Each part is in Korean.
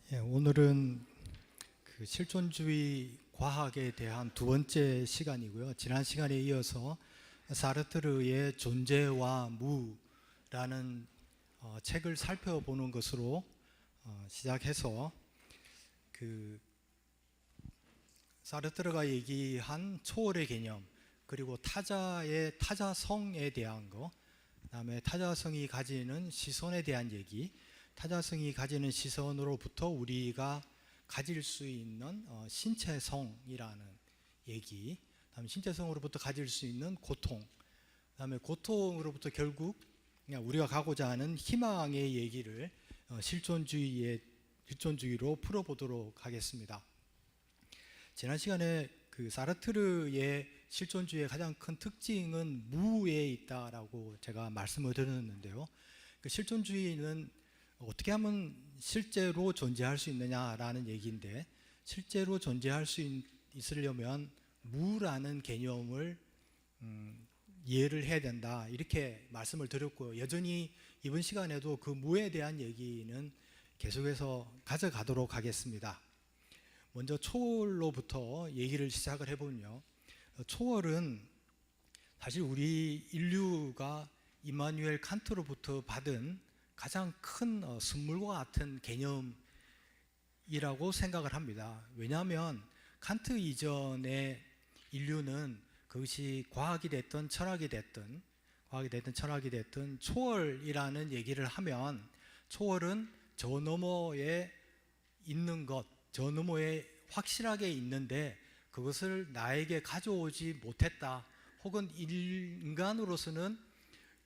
오늘은 그 실존주의 과학에 대한 두 번째 시간이고요. 지난 시간에 이어서 사르트르의 존재와 무라는 책을 살펴보는 것으로 시작해서 그 사르트르가 얘기한 초월의 개념, 그리고 타자의 타자성에 대한 거, 그다음에 타자성이 가지는 시선에 대한 얘기, 타자성이 가지는 시선으로부터 우리가 가질 수 있는 신체성이라는 얘기, 그다음에 신체성으로부터 가질 수 있는 고통, 그다음에 고통으로부터 결국 우리가 가고자 하는 희망의 얘기를 실존주의로 풀어보도록 하겠습니다. 지난 시간에 그 사르트르의 실존주의의 가장 큰 특징은 무에 있다라고 제가 말씀을 드렸는데요. 그 실존주의는 어떻게 하면 실제로 존재할 수 있느냐라는 얘기인데, 실제로 존재할 수 있으려면 무라는 개념을 이해를 해야 된다, 이렇게 말씀을 드렸고요. 여전히 이번 시간에도 그 무에 대한 얘기는 계속해서 가져가도록 하겠습니다. 먼저 초월로부터 얘기를 시작을 해보면요, 초월은 사실 우리 인류가 이마누엘 칸트로부터 받은 가장 큰 선물과 같은 개념이라고 생각을 합니다. 왜냐하면 칸트 이전의 인류는 그것이 과학이 됐든 철학이 됐든 초월이라는 얘기를 하면, 초월은 저 너머에 있는 것, 저 너머에 확실하게 있는데 그것을 나에게 가져오지 못했다, 혹은 인간으로서는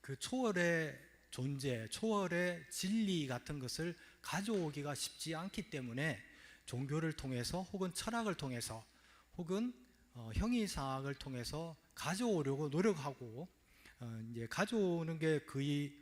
그 초월의 존재, 초월의 진리 같은 것을 가져오기가 쉽지 않기 때문에 종교를 통해서, 혹은 철학을 통해서, 혹은 형이상학을 통해서 가져오려고 노력하고, 이제 가져오는 게 거의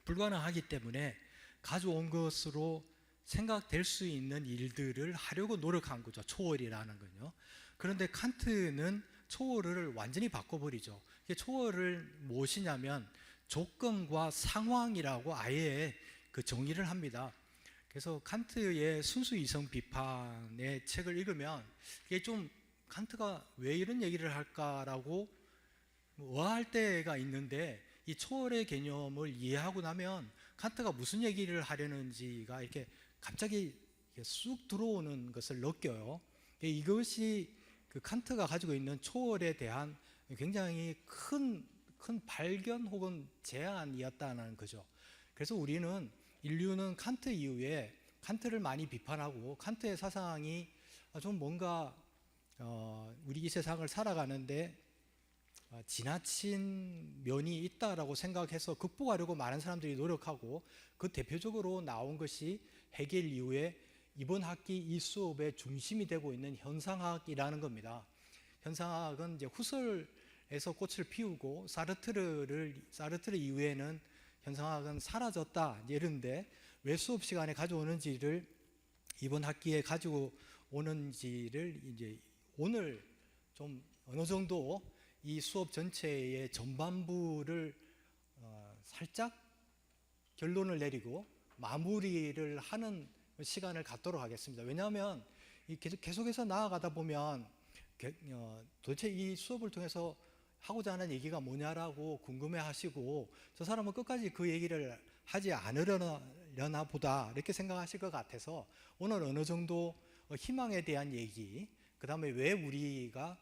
불가능하기 때문에 가져온 것으로 생각될 수 있는 일들을 하려고 노력한 거죠, 초월이라는 건요. 그런데 칸트는 초월을 완전히 바꿔버리죠. 초월을 무엇이냐면 조건과 상황이라고 아예 그 정의를 합니다. 그래서 칸트의 순수 이성 비판의 책을 읽으면 이게 좀 칸트가 왜 이런 얘기를 할까라고 의아할 때가 있는데, 이 초월의 개념을 이해하고 나면 칸트가 무슨 얘기를 하려는지가 이렇게 갑자기 쑥 들어오는 것을 느껴요. 이것이 그 칸트가 가지고 있는 초월에 대한 굉장히 큰 발견 혹은 제안이었다는 거죠. 그래서 인류는 칸트 이후에 칸트를 많이 비판하고, 칸트의 사상이 좀 뭔가 우리 이 세상을 살아가는데 지나친 면이 있다라고 생각해서 극복하려고 많은 사람들이 노력하고, 그 대표적으로 나온 것이 헤겔 이후에 이번 학기 이 수업의 중심이 되고 있는 현상학이라는 겁니다. 현상학은 이제 후설에서 꽃을 피우고, 사르트르 이후에는 현상학은 사라졌다, 이런데 왜 수업 시간에 가져오는지를, 이번 학기에 가지고 오는지를 이제 오늘 좀 어느 정도 이 수업 전체의 전반부를 살짝 결론을 내리고 마무리를 하는 시간을 갖도록 하겠습니다. 왜냐하면 계속해서 나아가다 보면 도대체 이 수업을 통해서 하고자 하는 얘기가 뭐냐라고 궁금해 하시고, 저 사람은 끝까지 그 얘기를 하지 않으려나 보다, 이렇게 생각하실 것 같아서 오늘 어느 정도 희망에 대한 얘기, 그 다음에 왜 우리가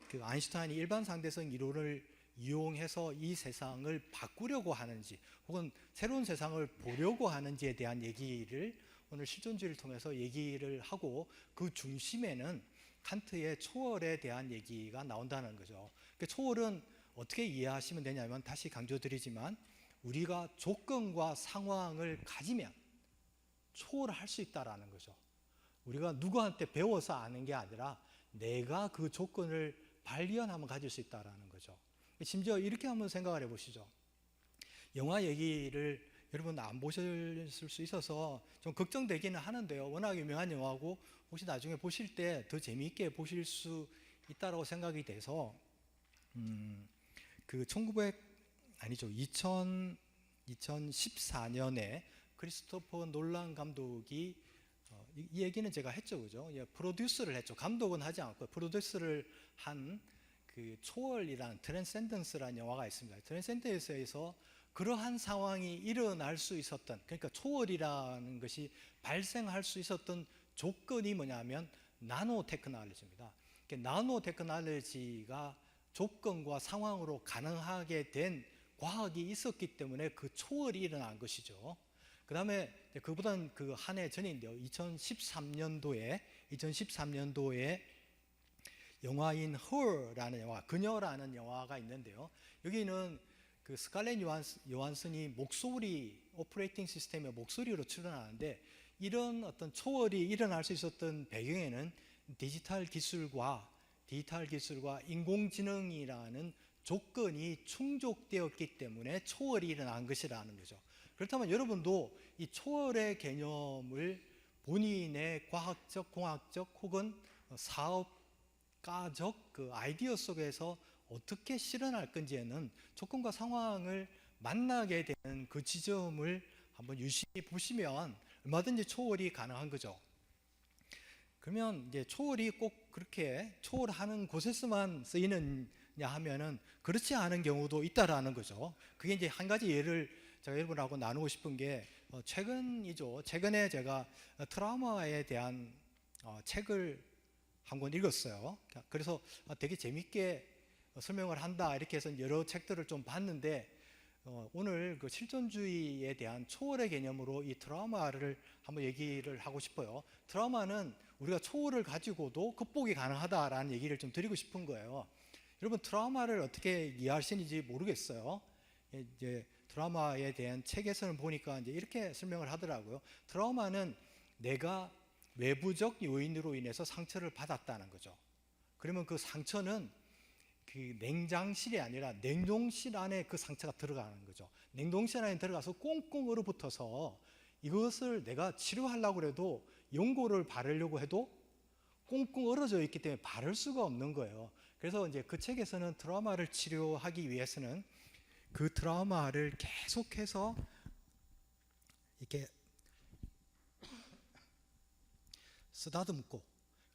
그 아인슈타인이 일반 상대성 이론을 이용해서 이 세상을 바꾸려고 하는지, 혹은 새로운 세상을 보려고 하는지에 대한 얘기를 오늘 실존주의를 통해서 얘기를 하고, 그 중심에는 칸트의 초월에 대한 얘기가 나온다는 거죠. 초월은 어떻게 이해하시면 되냐면, 다시 강조드리지만 우리가 조건과 상황을 가지면 초월할 수 있다는 거죠. 우리가 누구한테 배워서 아는 게 아니라 내가 그 조건을 발견하면 가질 수 있다는 거죠. 심지어 이렇게 한번 생각을 해보시죠. 영화 얘기를 여러분 안 보셨을 수 있어서 좀 걱정되기는 하는데요, 워낙 유명한 영화고 혹시 나중에 보실 때 더 재미있게 보실 수 있다고 생각이 돼서, 그 2014년에 크리스토퍼 놀란 감독이 이 얘기는 제가 했죠, 그죠? 예, 프로듀스를 했죠. 감독은 하지 않고 프로듀스를 한 그 초월이라는 트랜센던스라는 영화가 있습니다. 트랜센던스에서 그러한 상황이 일어날 수 있었던, 그러니까 초월이라는 것이 발생할 수 있었던 조건이 뭐냐면 나노 테크놀로지입니다. 나노 테크놀로지가 조건과 상황으로 가능하게 된 과학이 있었기 때문에 그 초월이 일어난 것이죠. 그 다음에 그보다는 그 한 해 전인데요. 2013년도에 영화인 Her라는 영화, 그녀라는 영화가 있는데요. 여기는 그 스칼렛 요한슨이 목소리 오퍼레이팅 시스템의 목소리로 출연하는데, 이런 어떤 초월이 일어날 수 있었던 배경에는 디지털 기술과 인공지능이라는 조건이 충족되었기 때문에 초월이 일어난 것이라는 거죠. 그렇다면 여러분도 이 초월의 개념을 본인의 과학적, 공학적 혹은 사업가적 그 아이디어 속에서 어떻게 실현할 건지에는 조건과 상황을 만나게 되는 그 지점을 한번 유심히 보시면 얼마든지 초월이 가능한 거죠. 그러면 이제 초월이 꼭 그렇게 초월하는 곳에서만 쓰이느냐 하면은 그렇지 않은 경우도 있다라는 거죠. 그게 이제 한 가지 예를 제가 여러분하고 나누고 싶은 게 최근이죠. 최근에 제가 트라우마에 대한 책을 한 권 읽었어요. 그래서 되게 재밌게 설명을 한다 이렇게 해서 여러 책들을 좀 봤는데, 오늘 그 실존주의에 대한 초월의 개념으로 이 트라우마를 한번 얘기를 하고 싶어요. 트라우마는 우리가 초월을 가지고도 극복이 가능하다라는 얘기를 좀 드리고 싶은 거예요. 여러분, 트라우마를 어떻게 이해하시는지 모르겠어요. 이제 트라우마에 대한 책에서는 보니까 이제 이렇게 설명을 하더라고요. 트라우마는 내가 외부적 요인으로 인해서 상처를 받았다는 거죠. 그러면 그 상처는 그 냉장실이 아니라 냉동실 안에 그 상처가 들어가는 거죠. 냉동실 안에 들어가서 꽁꽁 얼어붙어서 이것을 내가 치료하려고 해도 연고를 바르려고 해도 꽁꽁 얼어져 있기 때문에 바를 수가 없는 거예요. 그래서 이제 그 책에서는 트라우마를 치료하기 위해서는 그 트라우마를 계속해서 이렇게 쓰다듬고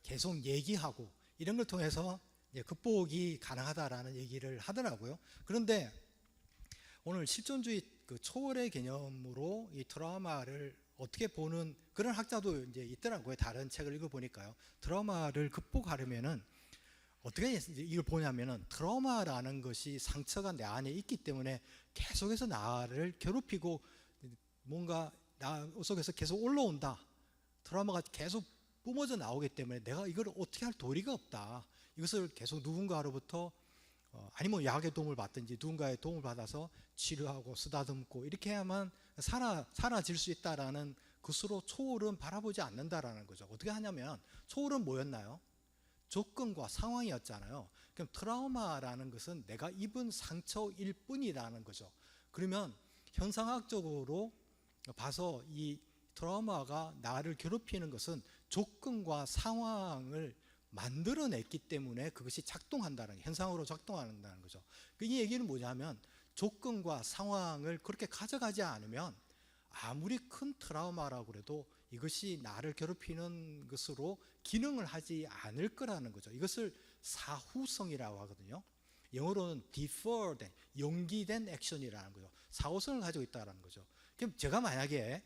계속 얘기하고 이런 걸 통해서 극복이 가능하다라는 얘기를 하더라고요. 그런데 오늘 실존주의 그 초월의 개념으로 이 트라우마를 어떻게 보는 그런 학자도 이제 있더라고요. 다른 책을 읽어보니까요. 트라우마를 극복하려면은 어떻게 이걸 보냐면은 트라우마라는 것이 상처가 내 안에 있기 때문에 계속해서 나를 괴롭히고 뭔가 나 속에서 계속 올라온다. 트라우마가 계속 뿜어져 나오기 때문에 내가 이걸 어떻게 할 도리가 없다. 이것을 계속 누군가로부터 아니면 약의 도움을 받든지 누군가의 도움을 받아서 치료하고 쓰다듬고 이렇게 해야만 사라질 수 있다라는 것으로 초월은 바라보지 않는다라는 거죠. 어떻게 하냐면 초월은 뭐였나요? 조건과 상황이었잖아요. 그럼 트라우마라는 것은 내가 입은 상처일 뿐이라는 거죠. 그러면 현상학적으로 봐서 이 트라우마가 나를 괴롭히는 것은 조건과 상황을 만들어냈기 때문에 그것이 작동한다는, 현상으로 작동한다는 거죠. 이 얘기는 뭐냐면 조건과 상황을 그렇게 가져가지 않으면 아무리 큰 트라우마라고 해도 이것이 나를 괴롭히는 것으로 기능을 하지 않을 거라는 거죠. 이것을 사후성이라고 하거든요. 영어로는 deferred, 연기된 액션이라는 거죠. 사후성을 가지고 있다는 거죠. 그럼 제가 만약에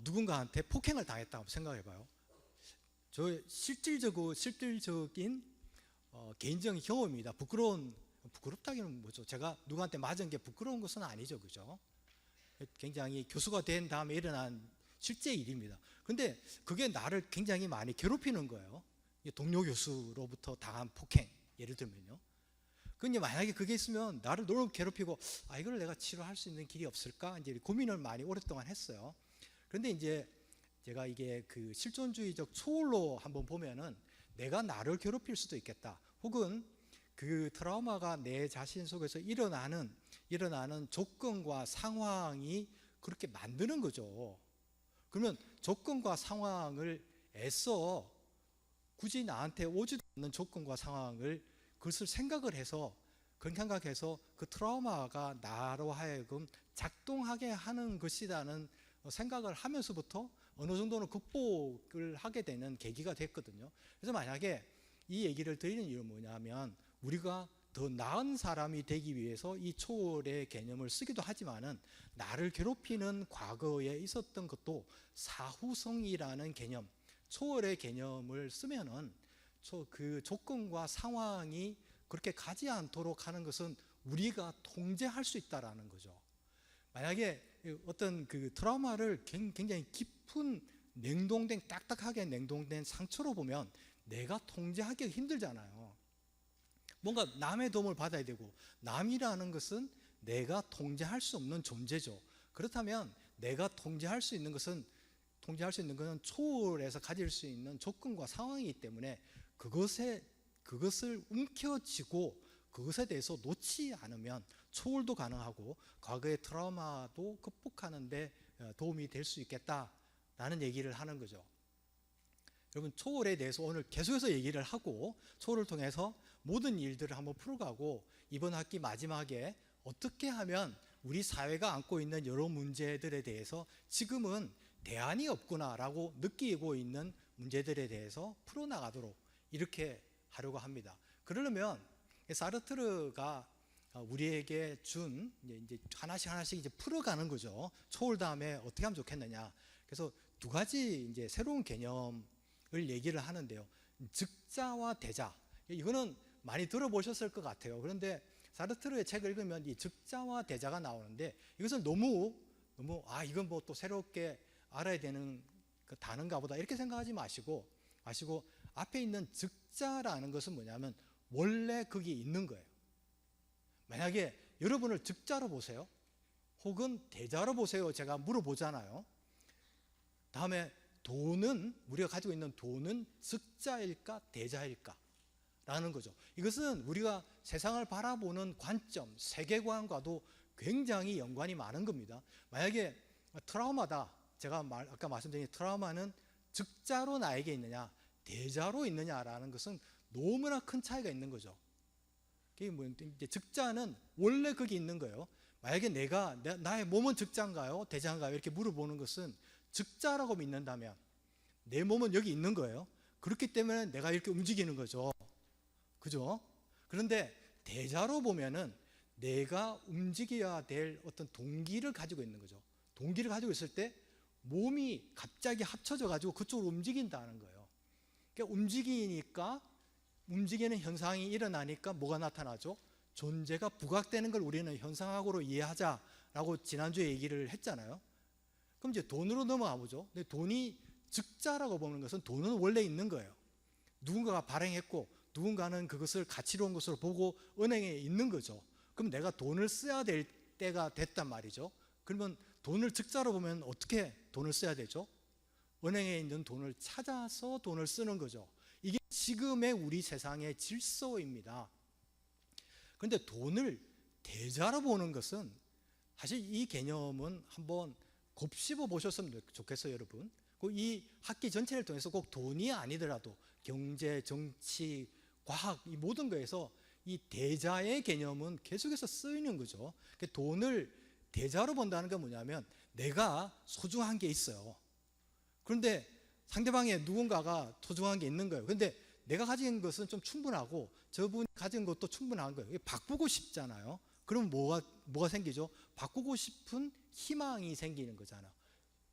누군가한테 폭행을 당했다고 생각해 봐요. 저 실질적인 개인적인 경험입니다. 부끄럽다기는 뭐죠? 제가 누구한테 맞은 게 부끄러운 것은 아니죠, 그죠? 굉장히 교수가 된 다음에 일어난 실제 일입니다. 근데 그게 나를 굉장히 많이 괴롭히는 거예요. 동료 교수로부터 당한 폭행, 예를 들면요. 근데 만약에 그게 있으면 나를 너무 괴롭히고, 이걸 내가 치료할 수 있는 길이 없을까? 이제 고민을 많이 오랫동안 했어요. 그런데 이제 제가 이게 그 실존주의적 초월로 한번 보면은 내가 나를 괴롭힐 수도 있겠다. 혹은 그 트라우마가 내 자신 속에서 일어나는 조건과 상황이 그렇게 만드는 거죠. 그러면 조건과 상황을 애써 굳이 나한테 오지도 않는 조건과 상황을 그것을 생각을 해서 그 트라우마가 나로 하여금 작동하게 하는 것이라는 생각을 하면서부터 어느 정도는 극복을 하게 되는 계기가 됐거든요. 그래서 만약에 이 얘기를 드리는 이유는 뭐냐면, 우리가 더 나은 사람이 되기 위해서 이 초월의 개념을 쓰기도 하지만은, 나를 괴롭히는 과거에 있었던 것도 사후성이라는 개념, 초월의 개념을 쓰면은 그 조건과 상황이 그렇게 가지 않도록 하는 것은 우리가 통제할 수 있다라는 거죠. 만약에 어떤 그 트라우마를 굉장히 깊은 냉동된, 딱딱하게 냉동된 상처로 보면 내가 통제하기가 힘들잖아요. 뭔가 남의 도움을 받아야 되고, 남이라는 것은 내가 통제할 수 없는 존재죠. 그렇다면 내가 통제할 수 있는 것은 초월해서 가질 수 있는 조건과 상황이기 때문에 그것을 움켜쥐고 그것에 대해서 놓지 않으면 초월도 가능하고 과거의 트라우마도 극복하는 데 도움이 될 수 있겠다라는 얘기를 하는 거죠. 여러분, 초월에 대해서 오늘 계속해서 얘기를 하고, 초월을 통해서 모든 일들을 한번 풀어가고, 이번 학기 마지막에 어떻게 하면 우리 사회가 안고 있는 여러 문제들에 대해서 지금은 대안이 없구나라고 느끼고 있는 문제들에 대해서 풀어나가도록 이렇게 하려고 합니다. 그러려면 사르트르가 우리에게 준 이제 하나씩 이제 풀어가는 거죠. 초월 다음에 어떻게 하면 좋겠느냐. 그래서 두 가지 이제 새로운 개념을 얘기를 하는데요. 즉자와 대자. 이거는 많이 들어보셨을 것 같아요. 그런데 사르트르의 책을 읽으면 이 즉자와 대자가 나오는데, 이것을 너무 이건 뭐 또 새롭게 알아야 되는 그 단어인가 보다 이렇게 생각하지 마시고 앞에 있는 즉자라는 것은 뭐냐면 원래 거기 있는 거예요. 만약에 여러분을 즉자로 보세요, 혹은 대자로 보세요, 제가 물어보잖아요. 다음에 우리가 가지고 있는 돈은 즉자일까 대자일까 라는 거죠. 이것은 우리가 세상을 바라보는 관점, 세계관과도 굉장히 연관이 많은 겁니다. 만약에 트라우마다, 제가 아까 말씀드린 트라우마는 즉자로 나에게 있느냐 대자로 있느냐라는 것은 너무나 큰 차이가 있는 거죠. 이제 즉자는 원래 거기 있는 거예요. 만약에 나의 몸은 즉자인가요 대자인가요 이렇게 물어보는 것은, 즉자라고 믿는다면 내 몸은 여기 있는 거예요. 그렇기 때문에 내가 이렇게 움직이는 거죠. 그죠? 그런데 대자로 보면은 내가 움직여야 될 어떤 동기를 가지고 있는 거죠. 동기를 가지고 있을 때 몸이 갑자기 합쳐져 가지고 그쪽으로 움직인다는 거예요. 그러니까 움직이는 현상이 일어나니까 뭐가 나타나죠? 존재가 부각되는 걸 우리는 현상학으로 이해하자라고 지난주에 얘기를 했잖아요. 그럼 이제 돈으로 넘어가 보죠. 근데 돈이 즉자라고 보는 것은 돈은 원래 있는 거예요. 누군가가 발행했고 누군가는 그것을 가치로운 것으로 보고 은행에 있는 거죠. 그럼 내가 돈을 써야 될 때가 됐단 말이죠. 그러면 돈을 즉자로 보면 어떻게 돈을 써야 되죠? 은행에 있는 돈을 찾아서 돈을 쓰는 거죠. 이게 지금의 우리 세상의 질서입니다. 그런데 돈을 대자로 보는 것은, 사실 이 개념은 한번 곱씹어 보셨으면 좋겠어요, 여러분. 이 학기 전체를 통해서 꼭 돈이 아니더라도 경제, 정치, 과학, 이 모든 거에서 이 대자의 개념은 계속해서 쓰이는 거죠. 돈을 대자로 본다는 건 뭐냐면 내가 소중한 게 있어요. 그런데 상대방에 누군가가 소중한 게 있는 거예요. 그런데 내가 가진 것은 좀 충분하고 저분이 가진 것도 충분한 거예요. 바꾸고 싶잖아요. 그럼 뭐가 생기죠? 바꾸고 싶은 희망이 생기는 거잖아요.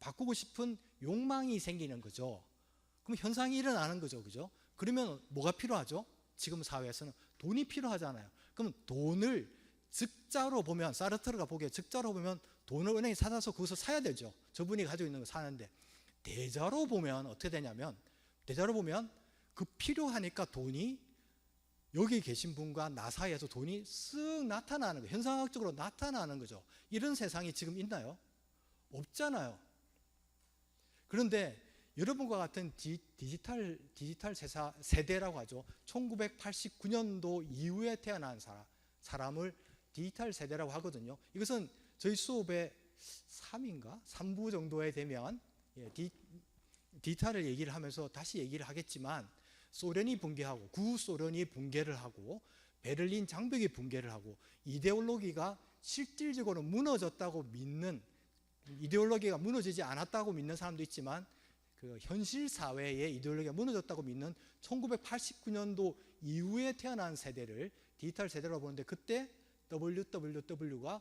바꾸고 싶은 욕망이 생기는 거죠. 그럼 현상이 일어나는 거죠. 그죠? 그러면 뭐가 필요하죠? 지금 사회에서는 돈이 필요하잖아요. 그럼 돈을 즉자로 보면, 사르트르가 보기에 즉자로 보면 돈을 은행에 찾아서 그것을 사야 되죠. 저분이 가지고 있는 거 사는데, 대자로 보면 어떻게 되냐면, 대자로 보면 그 필요하니까 돈이 여기 계신 분과 나 사이에서 돈이 쓱 나타나는 거예요. 현상학적으로 나타나는 거죠. 이런 세상이 지금 있나요? 없잖아요. 그런데 여러분과 같은 디지털 세대라고 하죠. 1989년도 이후에 태어난 사람을 디지털 세대라고 하거든요. 이것은 저희 수업의 3부 정도에 되면 디지털을 얘기를 하면서 다시 얘기를 하겠지만, 소련이 붕괴하고 구소련이 붕괴를 하고 베를린 장벽이 붕괴를 하고 이데올로기가 실질적으로 무너졌다고 믿는 이데올로기가 무너지지 않았다고 믿는 사람도 있지만 그 현실 사회의 이데올로기가 무너졌다고 믿는 1989년도 이후에 태어난 세대를 디지털 세대라고 보는데, 그때 WWW가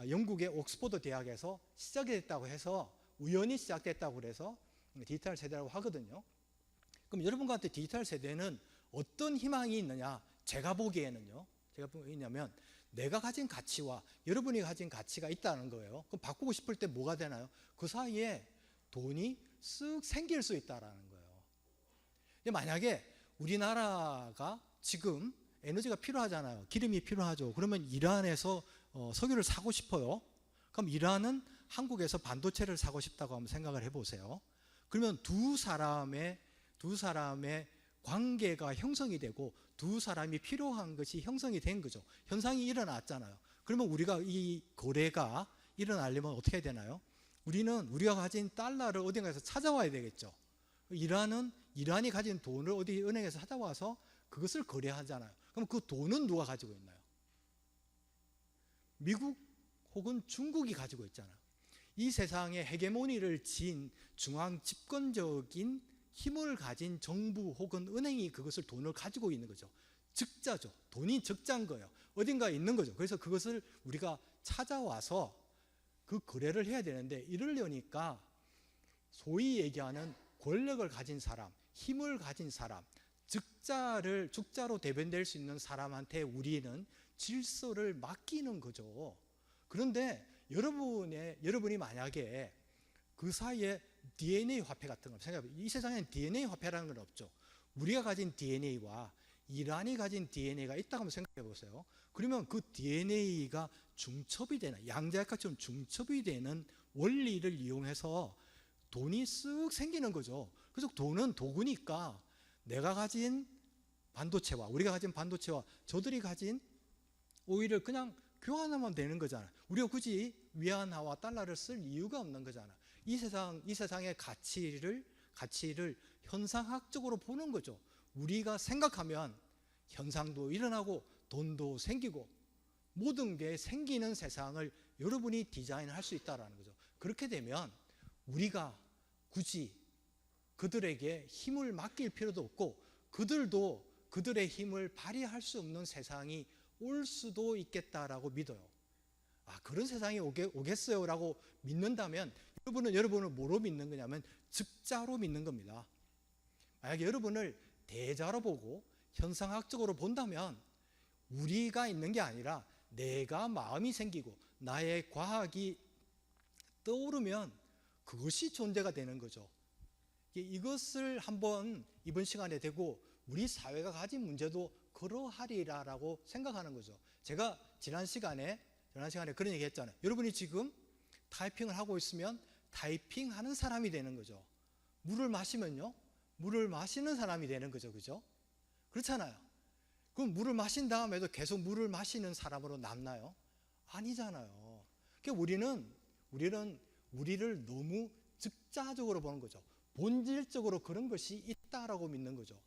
영국의 옥스퍼드 대학에서 시작이 됐다고 해서, 우연히 시작됐다고 그래서 디지털 세대라고 하거든요. 그럼 여러분 같은 디지털 세대는 어떤 희망이 있느냐? 제가 보기에는요, 제가 보기에냐면 내가 가진 가치와 여러분이 가진 가치가 있다는 거예요. 그럼 바꾸고 싶을 때 뭐가 되나요? 그 사이에 돈이 쓱 생길 수 있다라는 거예요. 근데 만약에 우리나라가 지금 에너지가 필요하잖아요. 기름이 필요하죠. 그러면 이란에서 석유를 사고 싶어요. 그럼 이란은 한국에서 반도체를 사고 싶다고 한번 생각을 해보세요. 그러면 두 사람의 관계가 형성이 되고 두 사람이 필요한 것이 형성이 된 거죠. 현상이 일어났잖아요. 그러면 우리가 이 거래가 일어나려면 어떻게 해야 되나요? 우리가 가진 달러를 어딘가에서 찾아와야 되겠죠. 이란이 가진 돈을 어디 은행에서 찾아와서 그것을 거래하잖아요. 그럼 그 돈은 누가 가지고 있나요? 미국 혹은 중국이 가지고 있잖아요. 이 세상에 헤게모니를 진 중앙 집권적인 힘을 가진 정부 혹은 은행이 그것을 돈을 가지고 있는 거죠. 적자죠. 돈이 적자인 거예요. 어딘가에 있는 거죠. 그래서 그것을 우리가 찾아와서 그 거래를 해야 되는데, 이러려니까 소위 얘기하는 권력을 가진 사람, 힘을 가진 사람, 적자로 대변될 수 있는 사람한테 우리는 질서를 맡기는 거죠. 그런데 여러분이 만약에 그 사이에 DNA 화폐 같은 걸 생각해보세요. 이 세상에는 DNA 화폐라는 건 없죠. 우리가 가진 DNA와 이란이 가진 DNA가 있다고 한번 생각해 보세요. 그러면 그 DNA가 중첩이 되는, 양자역학처럼 중첩이 되는 원리를 이용해서 돈이 쓱 생기는 거죠. 그래서 돈은 도구니까 내가 가진 반도체와 우리가 가진 반도체와 저들이 가진 오일을 그냥 교환하면 되는 거잖아요. 우리가 굳이 위안화와 달러를 쓸 이유가 없는 거잖아요. 이 세상의 가치를 현상학적으로 보는 거죠. 우리가 생각하면 현상도 일어나고 돈도 생기고 모든 게 생기는 세상을 여러분이 디자인할 수 있다는 거죠. 그렇게 되면 우리가 굳이 그들에게 힘을 맡길 필요도 없고 그들도 그들의 힘을 발휘할 수 없는 세상이 올 수도 있겠다라고 믿어요. 그런 세상이 오겠어요 라고 믿는다면 여러분은 뭐로 믿는 거냐면 적자로 믿는 겁니다. 만약에 여러분을 대자로 보고 현상학적으로 본다면 우리가 있는 게 아니라 내가 마음이 생기고 나의 과학이 떠오르면 그것이 존재가 되는 거죠. 이것을 한번 이번 시간에 대고 우리 사회가 가진 문제도 그러하리라라고 생각하는 거죠. 제가 지난 시간에 그런 얘기 했잖아요. 여러분이 지금 타이핑을 하고 있으면 타이핑하는 사람이 되는 거죠. 물을 마시면요, 물을 마시는 사람이 되는 거죠. 그죠? 그렇잖아요. 그럼 물을 마신 다음에도 계속 물을 마시는 사람으로 남나요? 아니잖아요. 그러니까 우리를 너무 적자적으로 보는 거죠. 본질적으로 그런 것이 있다라고 믿는 거죠.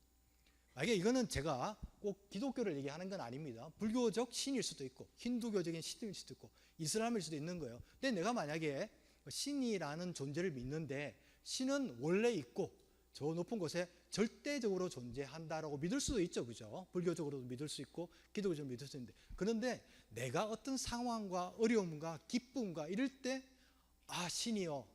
만약에 이거는 제가 꼭 기독교를 얘기하는 건 아닙니다. 불교적 신일 수도 있고 힌두교적인 신일 수도 있고 이슬람일 수도 있는 거예요. 근데 내가 만약에 신이라는 존재를 믿는데 신은 원래 있고 저 높은 곳에 절대적으로 존재한다라고 믿을 수도 있죠. 그죠? 불교적으로도 믿을 수 있고 기독교적으로 믿을 수 있는데, 그런데 내가 어떤 상황과 어려움과 기쁨과 이럴 때 신이여,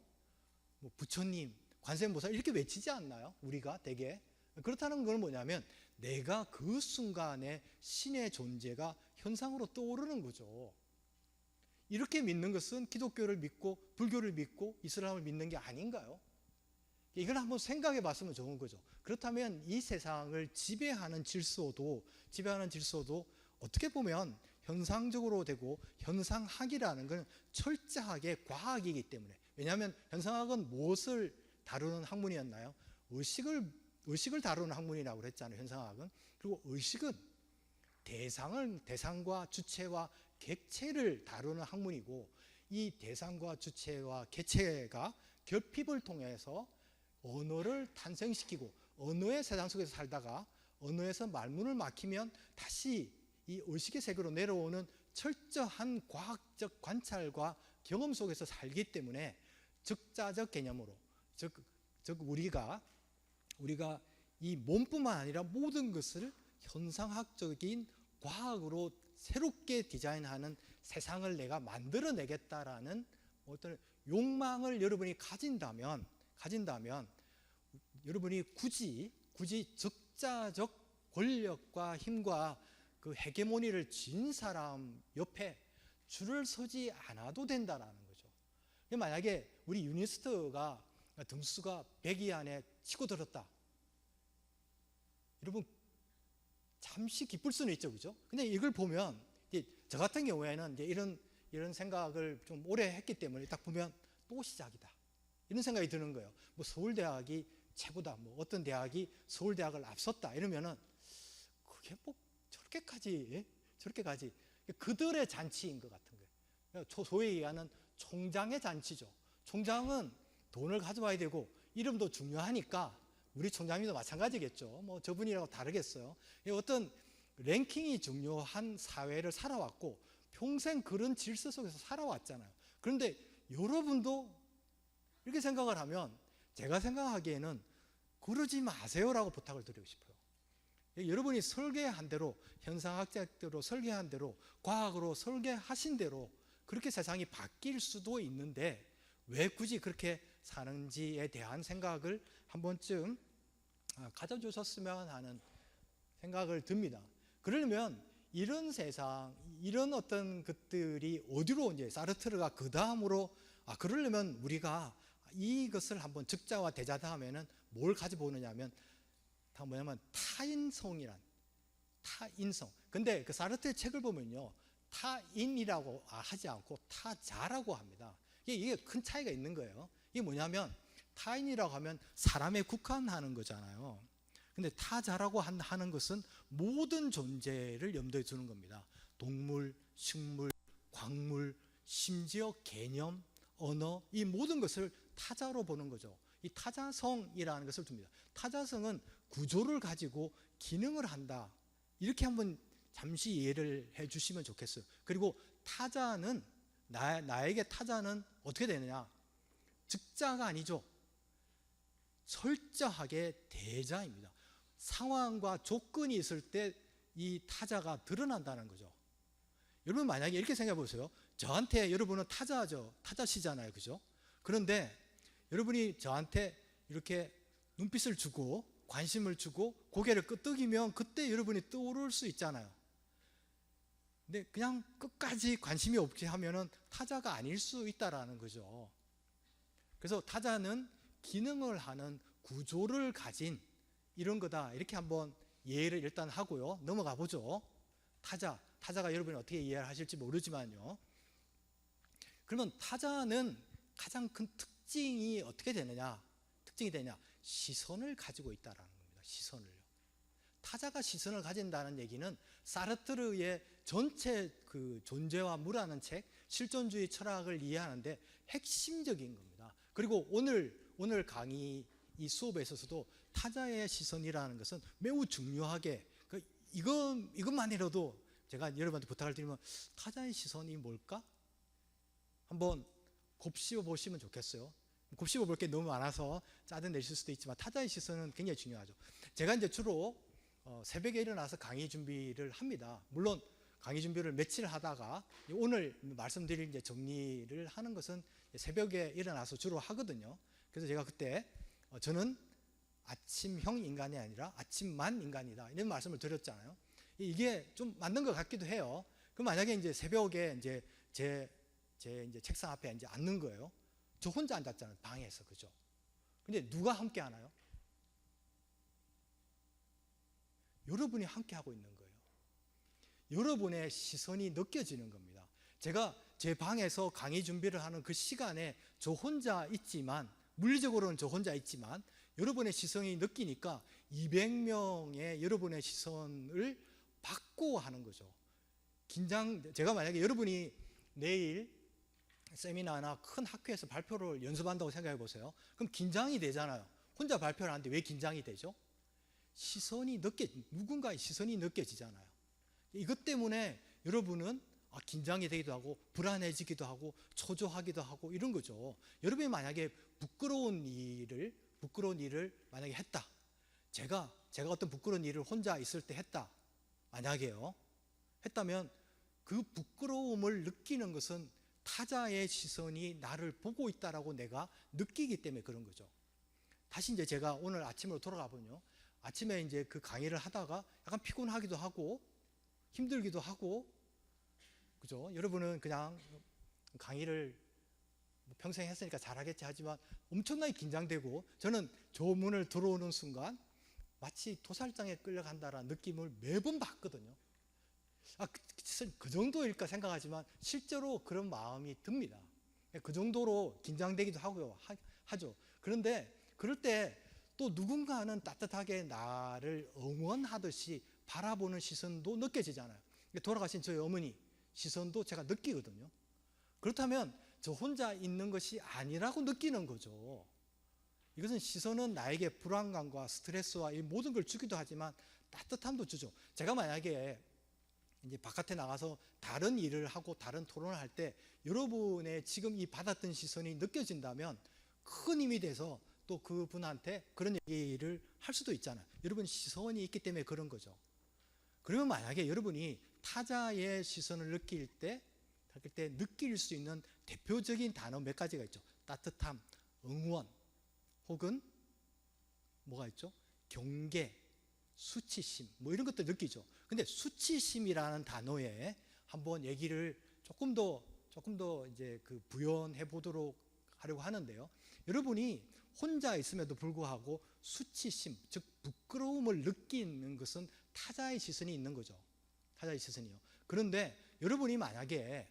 부처님, 관세음보살 이렇게 외치지 않나요? 우리가 되게 그렇다는 건 뭐냐면 내가 그 순간에 신의 존재가 현상으로 떠오르는 거죠. 이렇게 믿는 것은 기독교를 믿고 불교를 믿고 이슬람을 믿는 게 아닌가요? 이걸 한번 생각해 봤으면 좋은 거죠. 그렇다면 이 세상을 지배하는 질서도 어떻게 보면 현상적으로 되고 현상학이라는 건 철저하게 과학이기 때문에, 왜냐하면 현상학은 무엇을 다루는 학문이었나요? 의식을 다루는 학문이라고 그랬잖아요. 현상학은. 그리고 의식은 대상과 주체와 객체를 다루는 학문이고, 이 대상과 주체와 객체가 결핍을 통해서 언어를 탄생시키고 언어의 세상 속에서 살다가 언어에서 말문을 막히면 다시 이 의식의 세계로 내려오는 철저한 과학적 관찰과 경험 속에서 살기 때문에 즉자적 개념으로, 즉 우리가 이 몸뿐만 아니라 모든 것을 현상학적인 과학으로 새롭게 디자인하는 세상을 내가 만들어내겠다라는 어떤 욕망을 여러분이 가진다면 여러분이 굳이 적자적 권력과 힘과 그 헤게모니를 쥔 사람 옆에 줄을 서지 않아도 된다라는 거죠. 만약에 우리 유니스트가 등수가 100위 안에 치고 들었다. 여러분 잠시 기쁠 수는 있죠, 그죠? 근데 이걸 보면 저 같은 경우에는 이제 이런 생각을 좀 오래 했기 때문에 딱 보면 또 시작이다. 이런 생각이 드는 거예요. 뭐 서울대학이 최고다, 뭐 어떤 대학이 서울대학을 앞섰다 이러면은 그게 뭐 저렇게까지 그들의 잔치인 것 같은 거예요. 소위 얘기하는 총장의 잔치죠. 총장은 돈을 가져와야 되고 이름도 중요하니까 우리 총장님도 마찬가지겠죠. 뭐 저분이라고 다르겠어요. 어떤 랭킹이 중요한 사회를 살아왔고 평생 그런 질서 속에서 살아왔잖아요. 그런데 여러분도 이렇게 생각을 하면 제가 생각하기에는 그러지 마세요라고 부탁을 드리고 싶어요. 여러분이 설계한 대로, 현상학적으로 설계한 대로, 과학으로 설계하신 대로 그렇게 세상이 바뀔 수도 있는데 왜 굳이 그렇게 사는지에 대한 생각을 한 번쯤 가져주셨으면 하는 생각을 듭니다. 그러려면 이런 세상, 이런 어떤 것들이 어디로 이제 사르트르가 그 다음으로 그러려면 우리가 이것을 한번 즉자와 대자다 하면은 뭘 가져보느냐 하면 뭐냐면 타인성. 근데 그 사르트르의 책을 보면요, 타인이라고 하지 않고 타자라고 합니다. 이게 큰 차이가 있는 거예요. 이게 뭐냐면 타인이라고 하면 사람에 국한하는 거잖아요. 근데 타자라고 하는 것은 모든 존재를 염두에 두는 겁니다. 동물, 식물, 광물, 심지어 개념, 언어, 이 모든 것을 타자로 보는 거죠. 이 타자성이라는 것을 둡니다. 타자성은 구조를 가지고 기능을 한다. 이렇게 한번 잠시 이해를 해 주시면 좋겠어요. 그리고 타자는 나에게 타자는 어떻게 되느냐? 즉자가 아니죠. 철저하게 대자입니다. 상황과 조건이 있을 때 이 타자가 드러난다는 거죠. 여러분 만약에 이렇게 생각해 보세요. 저한테 여러분은 타자시잖아요, 그죠? 그런데 여러분이 저한테 이렇게 눈빛을 주고 관심을 주고 고개를 끄덕이면 그때 여러분이 떠오를 수 있잖아요. 근데 그냥 끝까지 관심이 없게 하면은 타자가 아닐 수 있다라는 거죠. 그래서 타자는 기능을 하는 구조를 가진 이런 거다. 이렇게 한번 이해를 일단 하고요. 넘어가 보죠. 타자가 여러분이 어떻게 이해를 하실지 모르지만요. 그러면 타자는 가장 큰 특징이 어떻게 되느냐? 시선을 가지고 있다라는 겁니다. 시선을요. 타자가 시선을 가진다는 얘기는 사르트르의 전체 그 존재와 무라는 책, 실존주의 철학을 이해하는데 핵심적인 겁니다. 그리고 오늘 강의 이 수업에 있어서도 타자의 시선이라는 것은 매우 중요하게 이것만이라도 제가 여러분한테 부탁을 드리면 타자의 시선이 뭘까? 한번 곱씹어 보시면 좋겠어요. 곱씹어 볼 게 너무 많아서 짜증내실 수도 있지만 타자의 시선은 굉장히 중요하죠. 제가 이제 주로 새벽에 일어나서 강의 준비를 합니다. 물론 강의 준비를 며칠 하다가 오늘 말씀드릴 이제 정리를 하는 것은 새벽에 일어나서 주로 하거든요. 그래서 제가 그때 저는 아침형 인간이 아니라 아침만 인간이다 이런 말씀을 드렸잖아요. 이게 좀 맞는 것 같기도 해요. 그럼 만약에 이제 새벽에 이제 제 이제 책상 앞에 이제 앉는 거예요. 저 혼자 앉았잖아요, 방에서, 그죠? 근데 누가 함께 하나요? 여러분이 함께 하고 있는 거예요. 여러분의 시선이 느껴지는 겁니다. 제가 제 방에서 강의 준비를 하는 그 시간에 저 혼자 있지만, 물리적으로는 저 혼자 있지만 여러분의 시선이 느끼니까 200명의 여러분의 시선을 받고 하는 거죠. 제가 만약에 여러분이 내일 세미나나 큰 학회에서 발표를 연습한다고 생각해 보세요. 그럼 긴장이 되잖아요. 혼자 발표를 하는데 왜 긴장이 되죠? 누군가의 시선이 느껴지잖아요. 이것 때문에 여러분은 긴장이 되기도 하고 불안해지기도 하고 초조하기도 하고 이런 거죠. 여러분이 만약에 부끄러운 일을 만약에 했다. 제가 어떤 부끄러운 일을 혼자 있을 때 했다. 만약에요. 했다면 그 부끄러움을 느끼는 것은 타자의 시선이 나를 보고 있다라고 내가 느끼기 때문에 그런 거죠. 다시 이제 제가 오늘 아침으로 돌아가 보면요. 아침에 이제 그 강의를 하다가 약간 피곤하기도 하고 힘들기도 하고 그죠? 여러분은 그냥 강의를 평생 했으니까 잘하겠지 하지만 엄청나게 긴장되고 저는 저 문을 들어오는 순간 마치 도살장에 끌려간다라는 느낌을 매번 받거든요. 그 정도일까 생각하지만 실제로 그런 마음이 듭니다. 그 정도로 긴장되기도 하죠. 그런데 그럴 때 또 누군가는 따뜻하게 나를 응원하듯이 바라보는 시선도 느껴지잖아요. 돌아가신 저희 어머니 시선도 제가 느끼거든요. 그렇다면 저 혼자 있는 것이 아니라고 느끼는 거죠. 이것은 시선은 나에게 불안감과 스트레스와 이 모든 걸 주기도 하지만 따뜻함도 주죠. 제가 만약에 이제 바깥에 나가서 다른 일을 하고 다른 토론을 할 때 여러분의 지금 이 받았던 시선이 느껴진다면 큰 힘이 돼서 또 그분한테 그런 얘기를 할 수도 있잖아요. 여러분 시선이 있기 때문에 그런 거죠. 그러면 만약에 여러분이 타자의 시선을 느낄 때 느낄 수 있는 대표적인 단어 몇 가지가 있죠. 따뜻함, 응원, 혹은 뭐가 있죠? 경계, 수치심, 뭐 이런 것들 느끼죠. 근데 수치심이라는 단어에 한번 얘기를 조금 더 이제 그 부연해 보도록 하려고 하는데요. 여러분이 혼자 있음에도 불구하고 수치심, 즉 부끄러움을 느끼는 것은 타자의 시선이 있는 거죠. 타자의 시선이요. 그런데 여러분이 만약에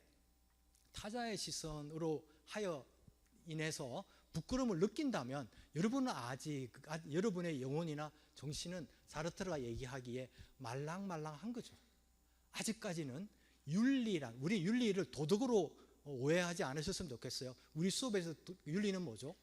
타자의 시선으로 하여 인해서 부끄러움을 느낀다면 여러분은 아직 여러분의 영혼이나 정신은 사르트르가 얘기하기에 말랑말랑한 거죠. 아직까지는 우리 윤리를 도덕으로 오해하지 않으셨으면 좋겠어요. 우리 수업에서 윤리는 뭐죠?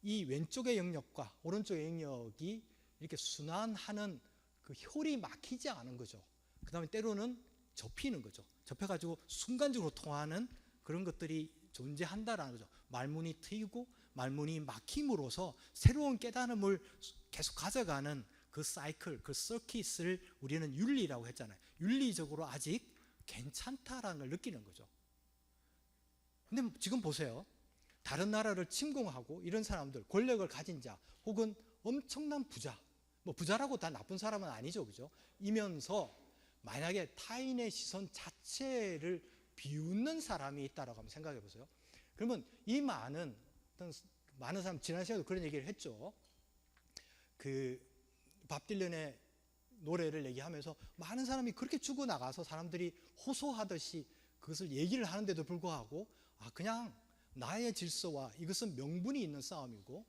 이 왼쪽의 영역과 오른쪽의 영역이 이렇게 순환하는 그 혈이 막히지 않은 거죠. 그 다음에 때로는 접히는 거죠. 접혀가지고 순간적으로 통하는 그런 것들이 존재한다라는 거죠. 말문이 트이고 말문이 막힘으로써 새로운 깨달음을 계속 가져가는 그 사이클, 그 서킷을 우리는 윤리라고 했잖아요. 윤리적으로 아직 괜찮다라는 걸 느끼는 거죠. 근데 지금 보세요. 다른 나라를 침공하고 이런 사람들, 권력을 가진 자, 혹은 엄청난 부자, 뭐 부자라고 다 나쁜 사람은 아니죠, 그죠? 이면서 만약에 타인의 시선 자체를 비웃는 사람이 있다라고 한번 생각해 보세요. 그러면 이 많은 사람, 지난 시간에도 그런 얘기를 했죠. 밥 딜런의 노래를 얘기하면서 많은 사람이 그렇게 죽어나가서 사람들이 호소하듯이 그것을 얘기를 하는데도 불구하고 그냥 나의 질서와 이것은 명분이 있는 싸움이고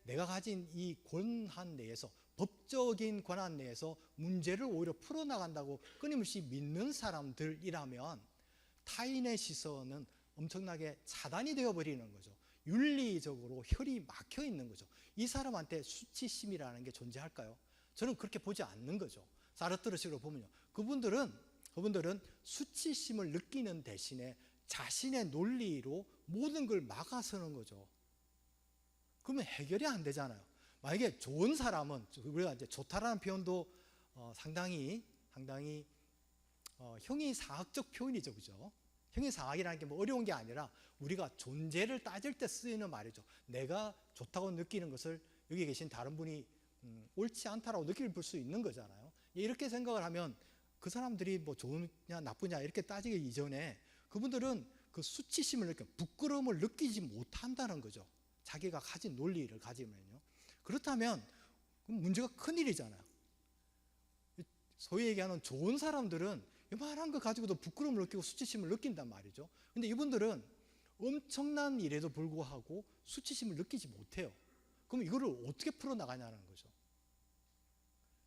내가 가진 이 권한 내에서 법적인 권한 내에서 문제를 오히려 풀어나간다고 끊임없이 믿는 사람들이라면 타인의 시선은 엄청나게 차단이 되어버리는 거죠. 윤리적으로 혈이 막혀 있는 거죠. 이 사람한테 수치심이라는 게 존재할까요? 저는 그렇게 보지 않는 거죠. 사르트르식으로 보면요. 그분들은 수치심을 느끼는 대신에 자신의 논리로 모든 걸 막아서는 거죠. 그러면 해결이 안 되잖아요. 만약에 좋은 사람은, 우리가 이제 좋다라는 표현도 상당히 형이상학적 표현이죠, 그죠? 형이상학이라는 게 뭐 어려운 게 아니라 우리가 존재를 따질 때 쓰이는 말이죠. 내가 좋다고 느끼는 것을 여기 계신 다른 분이 옳지 않다라고 느낄 수 있는 거잖아요. 이렇게 생각을 하면 그 사람들이 뭐 좋으냐 나쁘냐 이렇게 따지기 이전에 그분들은 그 수치심을 부끄러움을 느끼지 못한다는 거죠. 자기가 가진 논리를 가지면요. 그렇다면 문제가 큰일이잖아요. 소위 얘기하는 좋은 사람들은 이만한 거 가지고도 부끄러움을 느끼고 수치심을 느낀단 말이죠. 근데 이분들은 엄청난 일에도 불구하고 수치심을 느끼지 못해요. 그럼 이거를 어떻게 풀어나가냐는 거죠.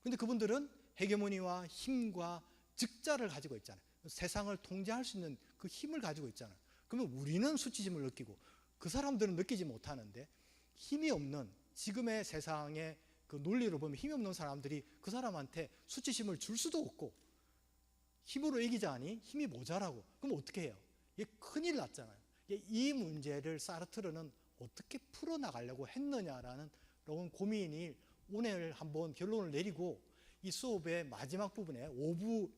근데 그분들은 헤게모니와 힘과 즉자를 가지고 있잖아요. 세상을 통제할 수 있는 그 힘을 가지고 있잖아요. 그러면 우리는 수치심을 느끼고 그 사람들은 느끼지 못하는데 힘이 없는 지금의 세상의 그 논리로 보면 힘이 없는 사람들이 그 사람한테 수치심을 줄 수도 없고 힘으로 이기자니 힘이 모자라고. 그럼 어떻게 해요? 이게 큰일 났잖아요. 이 문제를 사르트르는 어떻게 풀어나가려고 했느냐라는 그런 고민이 오늘 한번 결론을 내리고 이 수업의 마지막 부분에 5부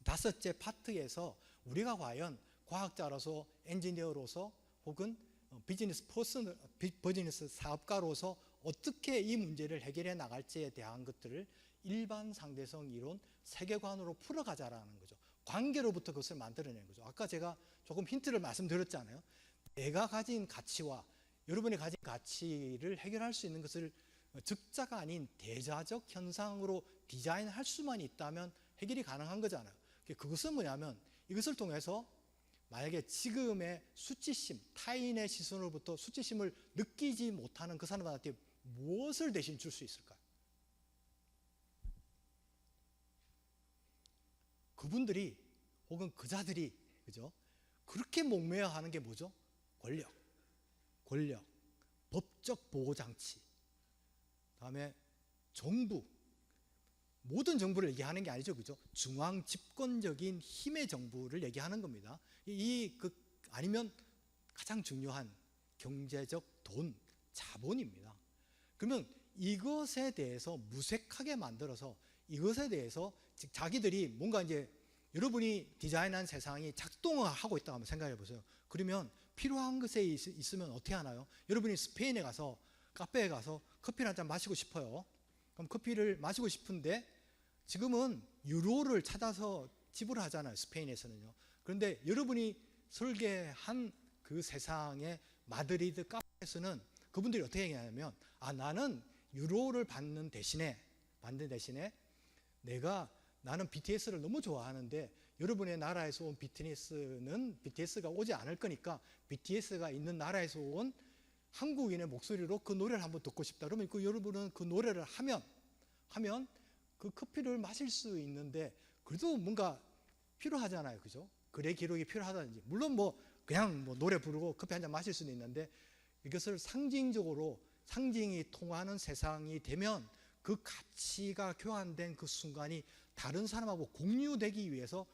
5째 파트에서 우리가 과연 과학자로서 엔지니어로서 혹은 비즈니스 사업가로서 어떻게 이 문제를 해결해 나갈지에 대한 것들을 일반 상대성 이론 세계관으로 풀어가자라는 거죠. 관계로부터 그것을 만들어내는 거죠. 아까 제가 조금 힌트를 말씀드렸잖아요. 내가 가진 가치와 여러분이 가진 가치를 해결할 수 있는 것을 즉자가 아닌 대자적 현상으로 디자인할 수만 있다면 해결이 가능한 거잖아요. 그것은 뭐냐면 이것을 통해서 만약에 지금의 수치심, 타인의 시선으로부터 수치심을 느끼지 못하는 그 사람한테 무엇을 대신 줄 수 있을까요? 그분들이 혹은 그자들이 그죠? 그렇게 목매어 하는 게 뭐죠? 권력, 법적 보호장치, 다음에 정부, 모든 정부를 얘기하는 게 아니죠, 그죠? 중앙 집권적인 힘의 정부를 얘기하는 겁니다. 아니면 가장 중요한 경제적 돈, 자본입니다. 그러면 이것에 대해서 무색하게 만들어서 이것에 대해서 즉 자기들이 뭔가 이제 여러분이 디자인한 세상이 작동을 하고 있다고 한번 생각해 보세요. 그러면 필요한 것에 있으면 어떻게 하나요? 여러분이 스페인에 가서 카페에 가서 커피를 한 잔 마시고 싶어요. 그럼 커피를 마시고 싶은데 지금은 유로를 찾아서 지불하잖아요. 스페인에서는요. 그런데 여러분이 설계한 그 세상의 마드리드 카페에서는 그분들이 어떻게 얘기하냐면 나는 유로를 받는 대신에 나는 BTS를 너무 좋아하는데 여러분의 나라에서 온 BTS가 오지 않을 거니까 BTS가 있는 나라에서 온 한국인의 목소리로 그 노래를 한번 듣고 싶다. 그러면 여러분은 그 노래를 하면 그 커피를 마실 수 있는데 그래도 뭔가 필요하잖아요. 그죠? 글의 기록이 필요하다든지. 물론 그냥 노래 부르고 커피 한 잔 마실 수는 있는데 이것을 상징이 통하는 세상이 되면 그 가치가 교환된 그 순간이 다른 사람하고 공유되기 위해서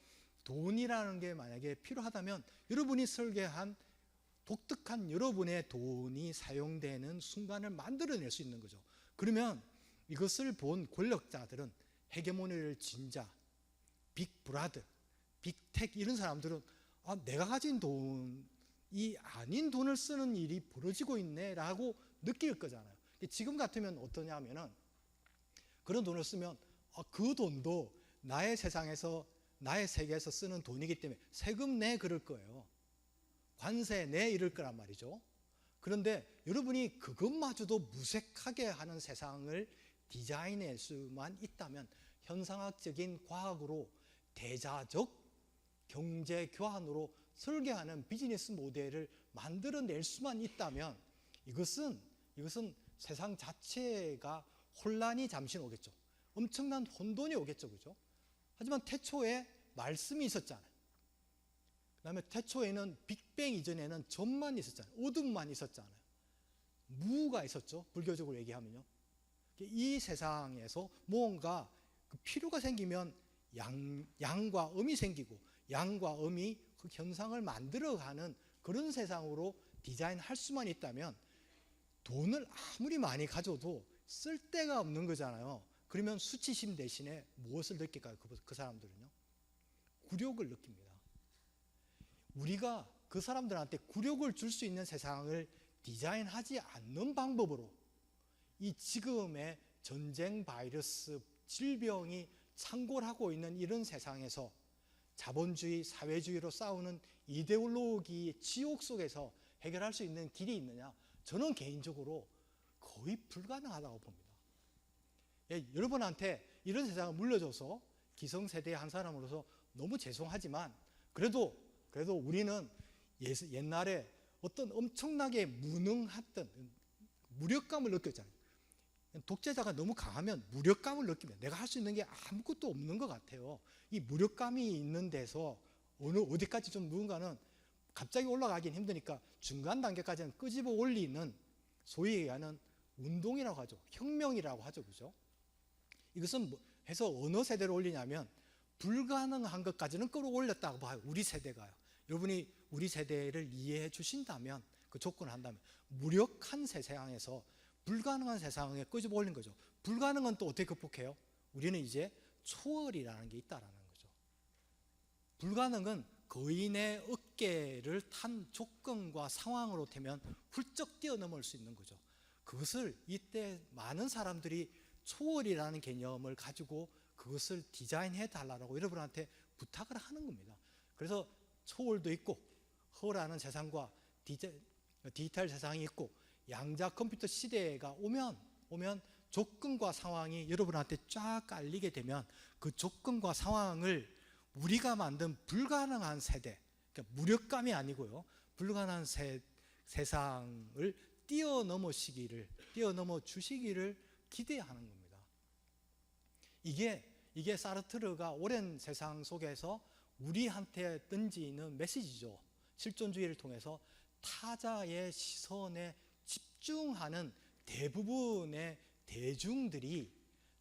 돈이라는 게 만약에 필요하다면 여러분이 설계한 독특한 여러분의 돈이 사용되는 순간을 만들어낼 수 있는 거죠. 그러면 이것을 본 권력자들은 헤게모니를 진 자, 빅브라더, 빅텍 이런 사람들은 내가 가진 돈이 아닌 돈을 쓰는 일이 벌어지고 있네 라고 느낄 거잖아요. 지금 같으면 어떠냐면은 그런 돈을 쓰면 그 돈도 나의 세상에서 나의 세계에서 쓰는 돈이기 때문에 세금 내 그럴 거예요. 관세 내 이럴 거란 말이죠. 그런데 여러분이 그것마저도 무색하게 하는 세상을 디자인할 수만 있다면 현상학적인 과학으로 대자적 경제 교환으로 설계하는 비즈니스 모델을 만들어낼 수만 있다면 이것은 세상 자체가 혼란이 잠시 오겠죠. 엄청난 혼돈이 오겠죠. 그죠? 하지만 태초에 말씀이 있었잖아요. 그 다음에 태초에는 빅뱅 이전에는 점만 있었잖아요. 어둠만 있었잖아요. 무가 있었죠. 불교적으로 얘기하면요. 이 세상에서 뭔가 필요가 생기면 양과 음이 생기고 양과 음이 그 현상을 만들어가는 그런 세상으로 디자인할 수만 있다면 돈을 아무리 많이 가져도 쓸 데가 없는 거잖아요. 그러면 수치심 대신에 무엇을 느낄까요? 그 사람들은요. 굴욕을 느낍니다. 우리가 그 사람들한테 굴욕을 줄 수 있는 세상을 디자인하지 않는 방법으로 이 지금의 전쟁, 바이러스, 질병이 창궐하고 있는 이런 세상에서 자본주의, 사회주의로 싸우는 이데올로기의 지옥 속에서 해결할 수 있는 길이 있느냐? 저는 개인적으로 거의 불가능하다고 봅니다. 여러분한테 이런 세상을 물려줘서 기성세대의 한 사람으로서 너무 죄송하지만 그래도 우리는 옛날에 어떤 엄청나게 무능했던 무력감을 느꼈잖아요. 독재자가 너무 강하면 무력감을 느끼면 내가 할 수 있는 게 아무것도 없는 것 같아요. 이 무력감이 있는 데서 어디까지 좀 누군가는 갑자기 올라가긴 힘드니까 중간 단계까지는 끄집어 올리는 소위 얘기하는 운동이라고 하죠. 혁명이라고 하죠. 그죠? 이것은 해서 어느 세대로 올리냐면 불가능한 것까지는 끌어올렸다고 봐요. 우리 세대가요. 여러분이 우리 세대를 이해해 주신다면, 그 조건을 한다면 무력한 세상에서 불가능한 세상에 끄집어 올린 거죠. 불가능은 또 어떻게 극복해요? 우리는 이제 초월이라는 게 있다라는 거죠. 불가능은 거인의 어깨를 탄 조건과 상황으로 되면 훌쩍 뛰어넘을 수 있는 거죠. 그것을 이때 많은 사람들이 초월이라는 개념을 가지고 그것을 디자인해 달라고 여러분한테 부탁을 하는 겁니다. 그래서 초월도 있고 허라는 세상과 디지털 세상이 있고 양자 컴퓨터 시대가 오면 조건과 상황이 여러분한테 쫙 깔리게 되면 그 조건과 상황을 우리가 만든 불가능한 세대, 그러니까 무력감이 아니고요, 불가능한 세상을 뛰어넘어 주시기를 기대하는 겁니다. 이게 사르트르가 오랜 세상 속에서 우리한테 던지는 메시지죠. 실존주의를 통해서 타자의 시선에 집중하는 대부분의 대중들이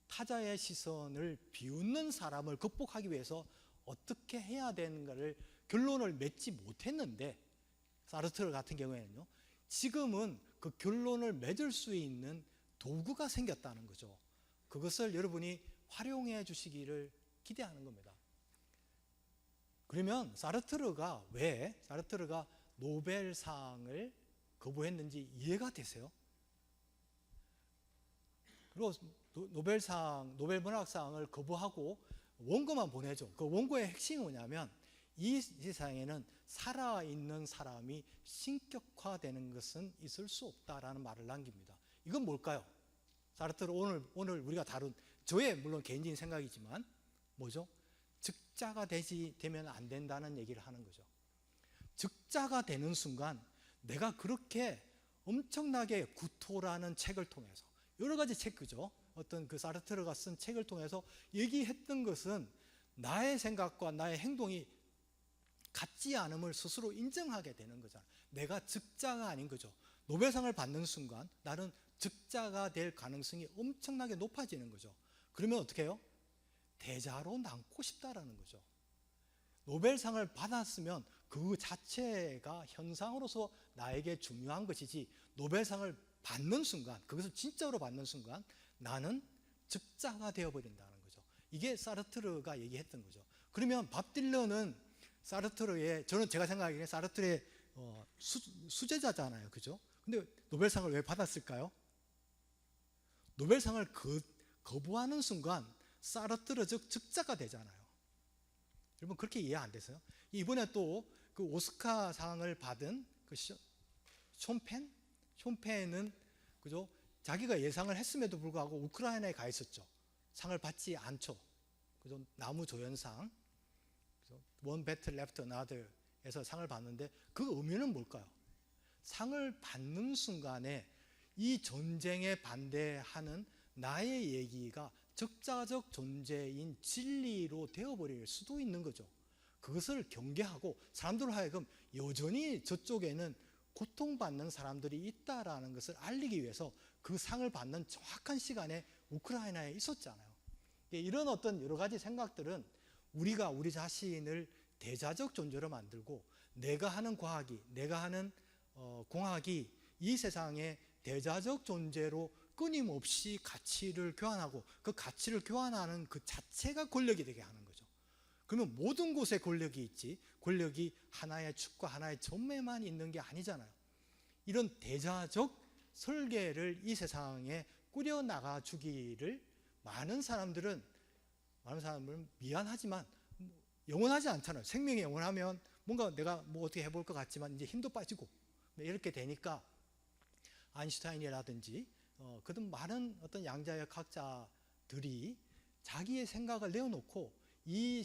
타자의 시선을 비웃는 사람을 극복하기 위해서 어떻게 해야 되는가를 결론을 맺지 못했는데, 사르트르 같은 경우에는요, 지금은 그 결론을 맺을 수 있는 도구가 생겼다는 거죠. 그것을 여러분이 활용해 주시기를 기대하는 겁니다. 그러면 사르트르가 왜 노벨상을 거부했는지 이해가 되세요? 그리고 노벨 문학상을 거부하고 원고만 보내죠. 그 원고의 핵심이 뭐냐면, 이 세상에는 살아있는 사람이 신격화되는 것은 있을 수 없다라는 말을 남깁니다. 이건 뭘까요? 사르트르 오늘 우리가 다룬, 저의 물론 개인적인 생각이지만 뭐죠? 즉자가 되면 안 된다는 얘기를 하는 거죠. 즉자가 되는 순간 내가 그렇게 엄청나게 구토라는 책을 통해서, 여러 가지 책, 그죠? 어떤 그 사르트르가 쓴 책을 통해서 얘기했던 것은 나의 생각과 나의 행동이 같지 않음을 스스로 인정하게 되는 거잖아요. 내가 즉자가 아닌 거죠. 노벨상을 받는 순간 나는 즉자가 될 가능성이 엄청나게 높아지는 거죠. 그러면 어떻게 해요? 대자로 남고 싶다라는 거죠. 노벨상을 받았으면 그 자체가 현상으로서 나에게 중요한 것이지, 노벨상을 받는 순간, 그것을 진짜로 받는 순간 나는 즉자가 되어버린다는 거죠. 이게 사르트르가 얘기했던 거죠. 그러면 밥 딜런은 사르트르의, 저는 제가 생각하기에 사르트르의 수제자잖아요, 그죠? 근데 노벨상을 왜 받았을까요? 노벨상을 거부하는 순간 사르트르 즉 즉자가 되잖아요. 여러분 그렇게 이해 안 되세요? 이번에 또 그 오스카상을 받은 그 숀펜은 그죠? 자기가 예상을 했음에도 불구하고 우크라이나에 가 있었죠. 상을 받지 않죠. 그죠? 나무 조연상, One Battle After Another에서 상을 받는데 그 의미는 뭘까요? 상을 받는 순간에 이 전쟁에 반대하는 나의 얘기가 적자적 존재인 진리로 되어버릴 수도 있는 거죠. 그것을 경계하고 사람들로 하여금 여전히 저쪽에는 고통받는 사람들이 있다라는 것을 알리기 위해서 그 상을 받는 정확한 시간에 우크라이나에 있었잖아요. 이런 어떤 여러 가지 생각들은 우리가 우리 자신을 대자적 존재로 만들고, 내가 하는 과학이, 내가 하는 공학이 이 세상에 대자적 존재로 끊임없이 가치를 교환하고, 그 가치를 교환하는 그 자체가 권력이 되게 하는 거죠. 그러면 모든 곳에 권력이 있지, 권력이 하나의 축과 하나의 전매만 있는 게 아니잖아요. 이런 대자적 설계를 이 세상에 꾸려나가 주기를 많은 사람들은 미안하지만 영원하지 않잖아요. 생명이 영원하면 뭔가 내가 뭐 어떻게 해볼 것 같지만 이제 힘도 빠지고 이렇게 되니까 아인슈타인이라든지 그런 많은 어떤 양자역 학자들이 자기의 생각을 내어놓고 이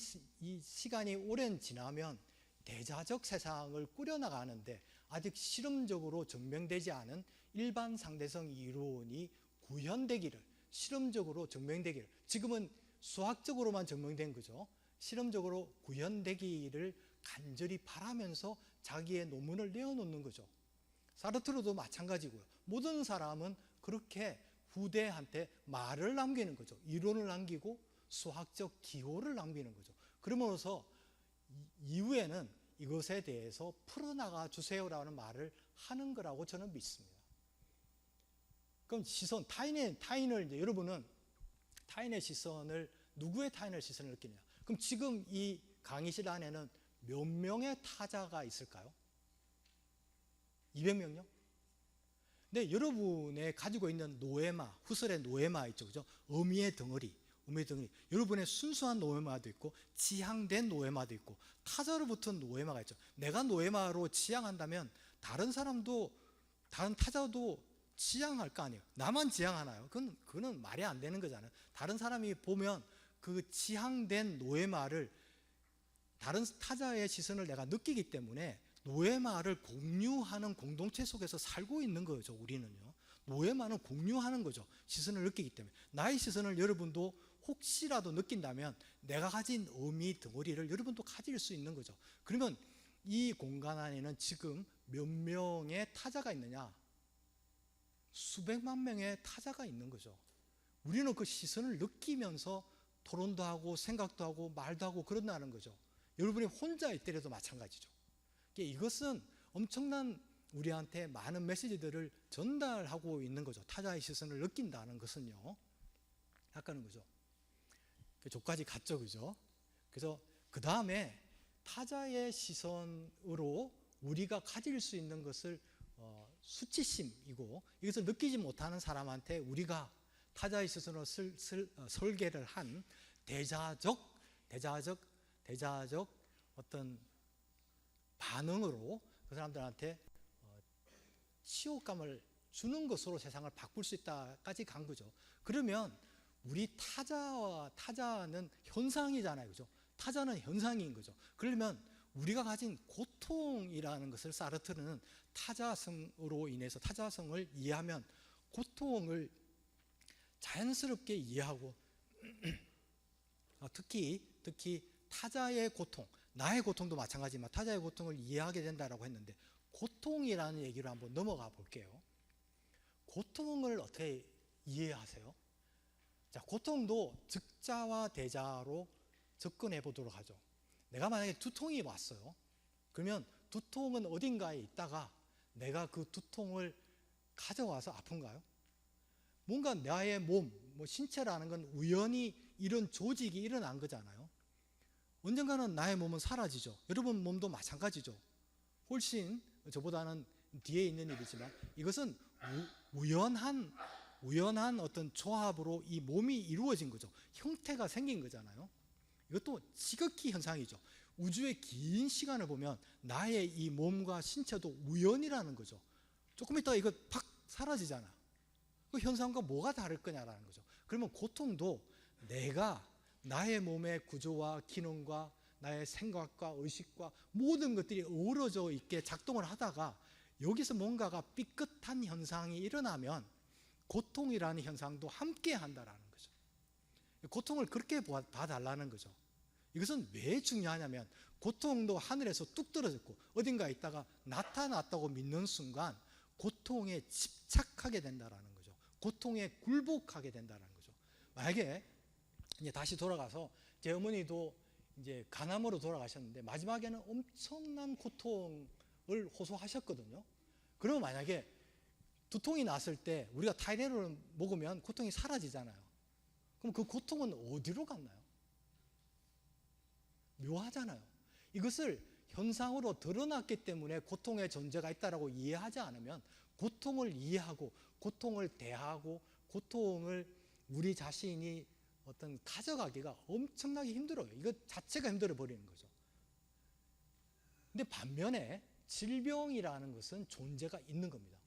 시간이 오랜 지나면 대자적 세상을 꾸려나가는데 아직 실험적으로 증명되지 않은 일반 상대성 이론이 구현되기를, 실험적으로 증명되기를, 지금은 수학적으로만 증명된 거죠. 실험적으로 구현되기를 간절히 바라면서 자기의 논문을 내어놓는 거죠. 사르트르도 마찬가지고요. 모든 사람은 그렇게 후대한테 말을 남기는 거죠. 이론을 남기고 수학적 기호를 남기는 거죠. 그러므로서 이후에는 이것에 대해서 풀어나가 주세요라는 말을 하는 거라고 저는 믿습니다. 그럼 시선, 타인을 이제 여러분은 타인의 시선을, 누구의 타인의 시선을 느끼느냐? 그럼 지금 이 강의실 안에는 몇 명의 타자가 있을까요? 200명요? 네, 여러분의 가지고 있는 노에마, 후설의 노에마 있죠, 그죠? 의미의 덩어리. 여러분의 순수한 노에마도 있고, 지향된 노에마도 있고, 타자로부터 노에마가 있죠. 내가 노에마로 지향한다면, 다른 타자도 지향할 거 아니에요. 나만 지향하나요? 그건 말이 안 되는 거잖아요. 다른 사람이 보면 그 지향된 노에마를, 다른 타자의 시선을 내가 느끼기 때문에 노에마를 공유하는 공동체 속에서 살고 있는 거죠. 우리는요, 노에마는 공유하는 거죠. 시선을 느끼기 때문에. 나의 시선을 여러분도 혹시라도 느낀다면 내가 가진 의미 덩어리를 여러분도 가질 수 있는 거죠. 그러면 이 공간 안에는 지금 몇 명의 타자가 있느냐? 수백만 명의 타자가 있는 거죠. 우리는 그 시선을 느끼면서 토론도 하고 생각도 하고 말도 하고 그런다는 거죠. 여러분이 혼자 있더라도 마찬가지죠. 이것은 엄청난 우리한테 많은 메시지들을 전달하고 있는 거죠. 타자의 시선을 느낀다는 것은요. 아까는 거죠. 저까지 갔죠, 그죠? 그래서 그 다음에 타자의 시선으로 우리가 가질 수 있는 것을 수치심이고, 이것을 느끼지 못하는 사람한테 우리가 타자의 시선으로 설계를 한 대자적 어떤 반응으로 그 사람들한테 치욕감을 주는 것으로 세상을 바꿀 수 있다까지 간 거죠. 그러면 우리 타자는 현상이잖아요, 그죠? 타자는 현상인 거죠. 그러면 우리가 가진 고통이라는 것을 사르트르는 타자성으로 인해서, 타자성을 이해하면 고통을 자연스럽게 이해하고 특히 타자의 고통, 나의 고통도 마찬가지지만 타자의 고통을 이해하게 된다라고 했는데, 고통이라는 얘기로 한번 넘어가 볼게요. 고통을 어떻게 이해하세요? 자, 고통도 즉자와 대자로 접근해 보도록 하죠. 내가 만약에 두통이 왔어요. 그러면 두통은 어딘가에 있다가 내가 그 두통을 가져와서 아픈가요? 뭔가 나의 몸, 신체라는 건 우연히 이런 조직이 일어난 거잖아요. 언젠가는 나의 몸은 사라지죠. 여러분 몸도 마찬가지죠. 훨씬 저보다는 뒤에 있는 일이지만 이것은 우연한 어떤 조합으로 이 몸이 이루어진 거죠. 형태가 생긴 거잖아요. 이것도 지극히 현상이죠. 우주의 긴 시간을 보면 나의 이 몸과 신체도 우연이라는 거죠. 조금 있다가 이거 팍 사라지잖아. 그 현상과 뭐가 다를 거냐라는 거죠. 그러면 고통도 내가 나의 몸의 구조와 기능과 나의 생각과 의식과 모든 것들이 어우러져 있게 작동을 하다가 여기서 뭔가가 삐끗한 현상이 일어나면 고통이라는 현상도 함께 한다라는 거죠. 고통을 그렇게 봐달라는 거죠. 이것은 왜 중요하냐면 고통도 하늘에서 뚝 떨어졌고 어딘가에 있다가 나타났다고 믿는 순간 고통에 집착하게 된다라는 거죠. 고통에 굴복하게 된다라는 거죠. 만약에 이제 다시 돌아가서 제 어머니도 이제 간암으로 돌아가셨는데 마지막에는 엄청난 고통을 호소하셨거든요. 그러면 만약에 두통이 났을 때 우리가 타이레놀을 먹으면 고통이 사라지잖아요. 그럼 그 고통은 어디로 갔나요? 묘하잖아요. 이것을 현상으로 드러났기 때문에 고통의 존재가 있다라고 이해하지 않으면 고통을 이해하고 고통을 대하고 고통을 우리 자신이 어떤 가져가기가 엄청나게 힘들어요. 이거 자체가 힘들어 버리는 거죠. 근데 반면에 질병이라는 것은 존재가 있는 겁니다.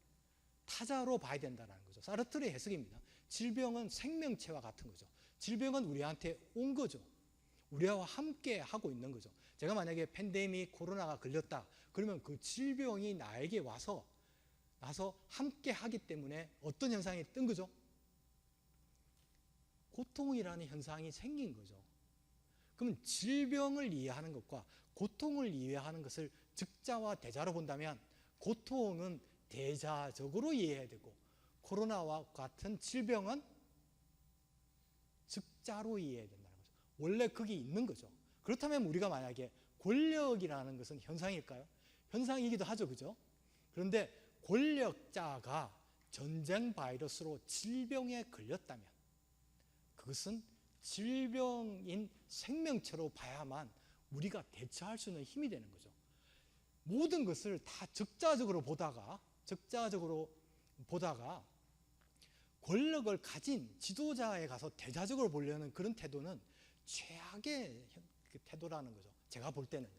타자로 봐야 된다는 거죠. 사르트르의 해석입니다. 질병은 생명체와 같은 거죠. 질병은 우리한테 온 거죠. 우리와 함께 하고 있는 거죠. 제가 만약에 팬데믹 코로나가 걸렸다 그러면 그 질병이 나에게 와서 함께 하기 때문에 어떤 현상이 뜬 거죠? 고통이라는 현상이 생긴 거죠. 그러면 질병을 이해하는 것과 고통을 이해하는 것을 즉자와 대자로 본다면 고통은 대자적으로 이해해야 되고 코로나와 같은 질병은 즉자로 이해해야 된다는 거죠. 원래 거기 있는 거죠. 그렇다면 우리가 만약에 권력이라는 것은 현상일까요? 현상이기도 하죠, 그죠? 그런데 권력자가 전쟁 바이러스로 질병에 걸렸다면 그것은 질병인 생명체로 봐야만 우리가 대처할 수 있는 힘이 되는 거죠. 모든 것을 다 적자적으로 보다가 권력을 가진 지도자에 가서 대자적으로 보려는 그런 태도는 최악의 태도라는 거죠. 제가 볼 때는요.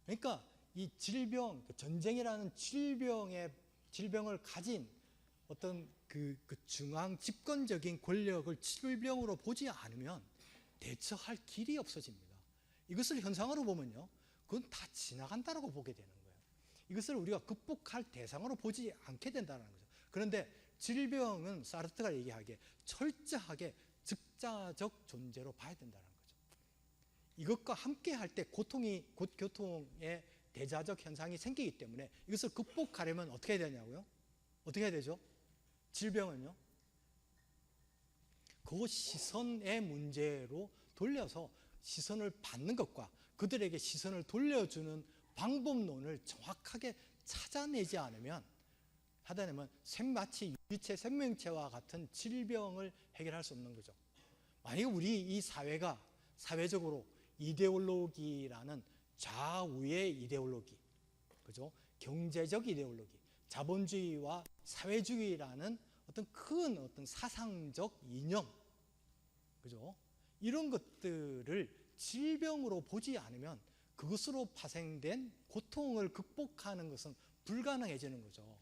그러니까 이 질병, 전쟁이라는 질병을 가진 어떤 그 중앙 집권적인 권력을 질병으로 보지 않으면 대처할 길이 없어집니다. 이것을 현상으로 보면요, 그건 다 지나간다라고 보게 되는 거예요. 이것을 우리가 극복할 대상으로 보지 않게 된다는 거죠. 그런데 질병은 사르트가 얘기하기에 철저하게 즉자적 존재로 봐야 된다는 거죠. 이것과 함께 할 때 고통의 대자적 현상이 생기기 때문에 이것을 극복하려면 어떻게 해야 되냐고요? 어떻게 해야 되죠? 질병은요, 그 시선의 문제로 돌려서 시선을 받는 것과 그들에게 시선을 돌려주는 방법론을 정확하게 찾아내지 않으면 마치 유기체 생명체와 같은 질병을 해결할 수 없는 거죠. 만약에 우리 이 사회가 사회적으로 이데올로기라는 좌우의 이데올로기, 그죠? 경제적 이데올로기, 자본주의와 사회주의라는 어떤 큰 사상적 이념, 그죠? 이런 것들을 질병으로 보지 않으면 그것으로 파생된 고통을 극복하는 것은 불가능해지는 거죠.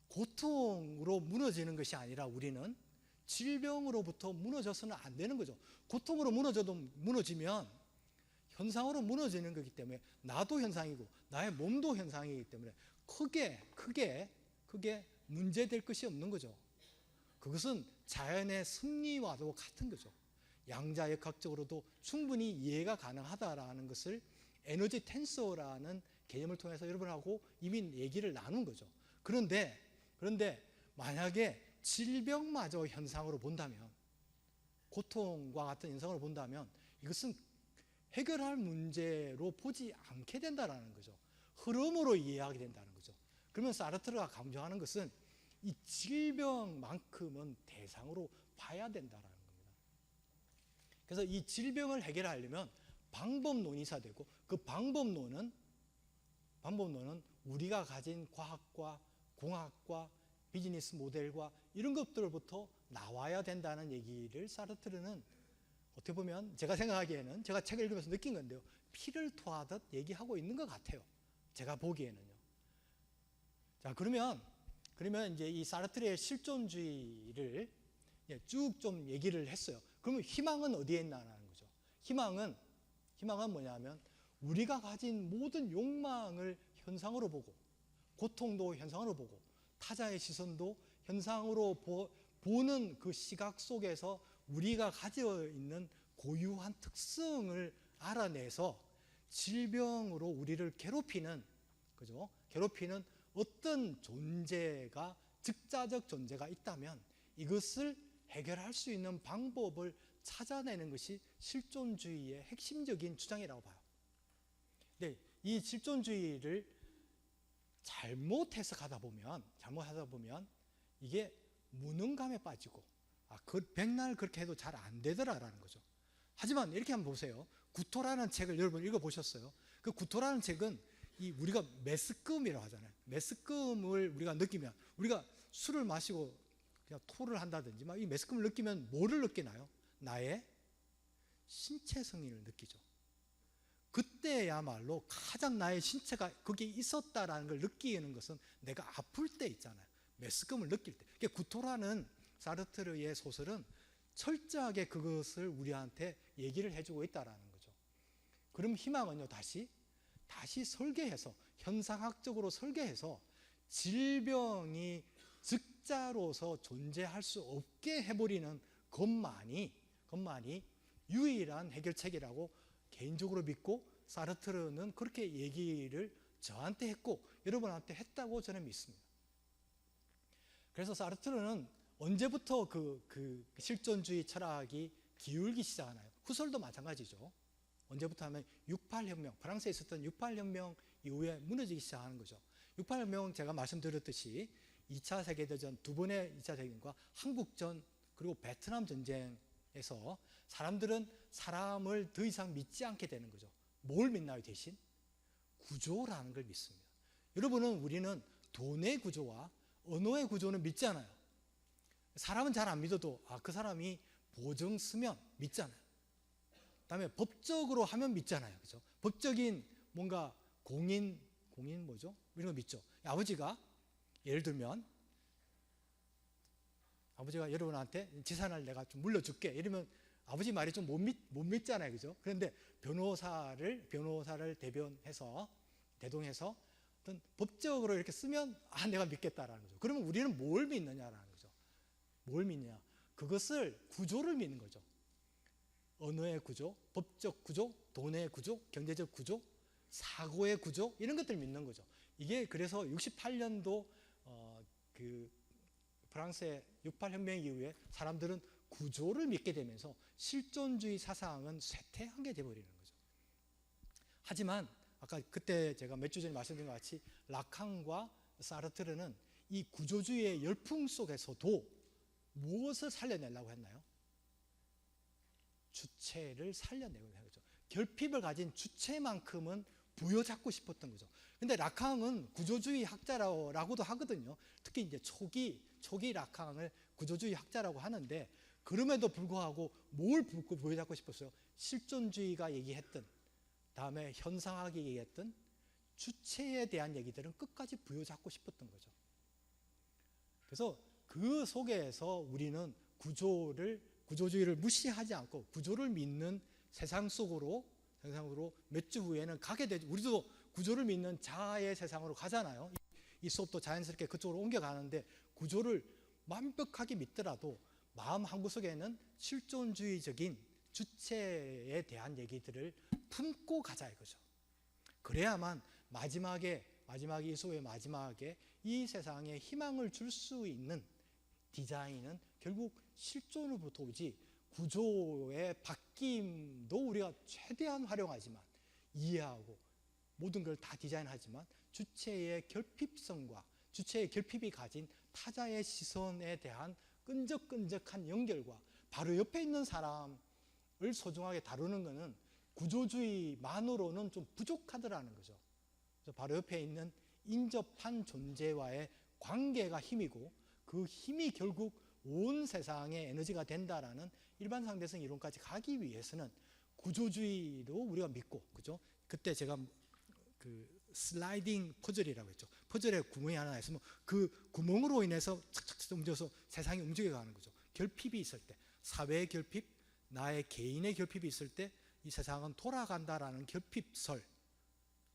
고통으로 무너지는 것이 아니라 우리는 질병으로부터 무너져서는 안 되는 거죠. 고통으로 무너지면 현상으로 무너지는 거기 때문에 나도 현상이고 나의 몸도 현상이기 때문에 크게 문제될 것이 없는 거죠. 그것은 자연의 승리와도 같은 거죠. 양자역학적으로도 충분히 이해가 가능하다라는 것을 에너지 텐서라는 개념을 통해서 여러분하고 이미 얘기를 나눈 거죠. 그런데 만약에 질병마저 현상으로 본다면, 고통과 같은 현상으로 본다면 이것은 해결할 문제로 보지 않게 된다는 거죠. 흐름으로 이해하게 된다는 거죠. 그러면 사르트르가 강조하는 것은 이 질병만큼은 대상으로 봐야 된다는 겁니다. 그래서 이 질병을 해결하려면 방법론이 있어야 되고, 그 방법론은 우리가 가진 과학과 공학과 비즈니스 모델과 이런 것들부터 나와야 된다는 얘기를 사르트르는 어떻게 보면 제가 생각하기에는, 제가 책을 읽으면서 느낀 건데요, 피를 토하듯 얘기하고 있는 것 같아요. 제가 보기에는요. 자, 그러면 이제 이 사르트르의 실존주의를 쭉 좀 얘기를 했어요. 그러면 희망은 어디에 있나라는 거죠. 희망은 뭐냐면 우리가 가진 모든 욕망을 현상으로 보고, 고통도 현상으로 보고, 타자의 시선도 현상으로 보는 그 시각 속에서 우리가 가지고 있는 고유한 특성을 알아내서 질병으로 우리를 괴롭히는 어떤 존재가, 즉자적 존재가 있다면 이것을 해결할 수 있는 방법을 찾아내는 것이 실존주의의 핵심적인 주장이라고 봐요. 근데 이 실존주의를 잘못 해석하다 보면 이게 무능감에 빠지고, 백날 그렇게 해도 잘 안 되더라라는 거죠. 하지만 이렇게 한번 보세요. 구토라는 책을 여러분 읽어보셨어요? 그 구토라는 책은 우리가 메스꺼움이라고 하잖아요. 메스꺼움을 우리가 느끼면, 우리가 술을 마시고 그냥 토를 한다든지 이 메스꺼움을 느끼면 뭐를 느끼나요? 나의 신체 성인을 느끼죠. 그때야말로 가장 나의 신체가 거기에 있었다라는 걸 느끼는 것은 내가 아플 때 있잖아요. 메스꺼움을 느낄 때. 구토라는 사르트르의 소설은 철저하게 그것을 우리한테 얘기를 해주고 있다라는 거죠. 그럼 희망은요, 다시 설계해서, 현상학적으로 설계해서 질병이 즉자로서 존재할 수 없게 해버리는 것만이 유일한 해결책이라고 개인적으로 믿고, 사르트르는 그렇게 얘기를 저한테 했고 여러분한테 했다고 저는 믿습니다. 그래서 사르트르는 언제부터 그 실존주의 철학이 기울기 시작하나요? 후설도 마찬가지죠. 언제부터 하면 68혁명, 프랑스에 있었던 68혁명 이후에 무너지기 시작하는 거죠. 68혁명 제가 말씀드렸듯이 2차 세계대전, 두 번의 2차 세계대전과 한국전 그리고 베트남 전쟁에서 사람들은 사람을 더 이상 믿지 않게 되는 거죠. 뭘 믿나요 대신? 구조라는 걸 믿습니다. 여러분은 우리는 돈의 구조와 언어의 구조는 믿지 않아요. 사람은 잘 안 믿어도 그 사람이 보증 쓰면 믿잖아요. 그다음에 법적으로 하면 믿잖아요. 그죠? 법적인 뭔가 공인 뭐죠? 이런 거 믿죠. 아버지가 예를 들면 아버지가 여러분한테 재산을 내가 좀 물려줄게 이러면 아버지 말이 좀 못 믿잖아요. 그죠? 그런데 변호사를 대동해서 어떤 법적으로 이렇게 쓰면 내가 믿겠다라는 거죠. 그러면 우리는 뭘 믿느냐라는 거죠. 뭘 믿냐? 그것을 구조를 믿는 거죠. 언어의 구조, 법적 구조, 돈의 구조, 경제적 구조, 사고의 구조 이런 것들을 믿는 거죠. 이게 그래서 68년도 그 프랑스의 68혁명 이후에 사람들은 구조를 믿게 되면서 실존주의 사상은 쇠퇴하게 되어버리는 거죠. 하지만 아까 그때 제가 몇 주 전에 말씀드린 것 같이 라칸과 사르트르는 이 구조주의의 열풍 속에서도 무엇을 살려내려고 했나요? 주체를 살려내고 있는 거죠. 결핍을 가진 주체만큼은 부여잡고 싶었던 거죠. 근데 라캉은 구조주의 학자라고도 하거든요. 특히 이제 초기 라캉을 구조주의 학자라고 하는데 그럼에도 불구하고 뭘 부여잡고 싶었어요? 실존주의가 얘기했던 다음에 현상학이 얘기했던 주체에 대한 얘기들은 끝까지 부여잡고 싶었던 거죠. 그래서 그 속에서 우리는 구조주의를 무시하지 않고 구조를 믿는 세상으로 몇 주 후에는 가게 되죠. 우리도 구조를 믿는 자아의 세상으로 가잖아요. 이 수업도 자연스럽게 그쪽으로 옮겨가는데 구조를 완벽하게 믿더라도 마음 한구석에는 실존주의적인 주체에 대한 얘기들을 품고 가자 이거죠. 그래야만 마지막에 이 수업의 마지막에 이 세상에 희망을 줄 수 있는 디자인은 결국 실존으로부터 오지 구조의 바뀜도 우리가 최대한 활용하지만 이해하고 모든 걸 다 디자인하지만 주체의 결핍성과 주체의 결핍이 가진 타자의 시선에 대한 끈적끈적한 연결과 바로 옆에 있는 사람을 소중하게 다루는 것은 구조주의만으로는 좀 부족하더라는 거죠. 그래서 바로 옆에 있는 인접한 존재와의 관계가 힘이고 그 힘이 결국 온 세상의 에너지가 된다라는 일반 상대성 이론까지 가기 위해서는 구조주의로 우리가 믿고, 그죠? 그때 제가 그 슬라이딩 퍼즐이라고 했죠. 퍼즐에 구멍이 하나 있으면 그 구멍으로 인해서 착착착 움직여서 세상이 움직여가는 거죠. 결핍이 있을 때, 사회의 결핍, 나의 개인의 결핍이 있을 때 이 세상은 돌아간다라는 결핍설,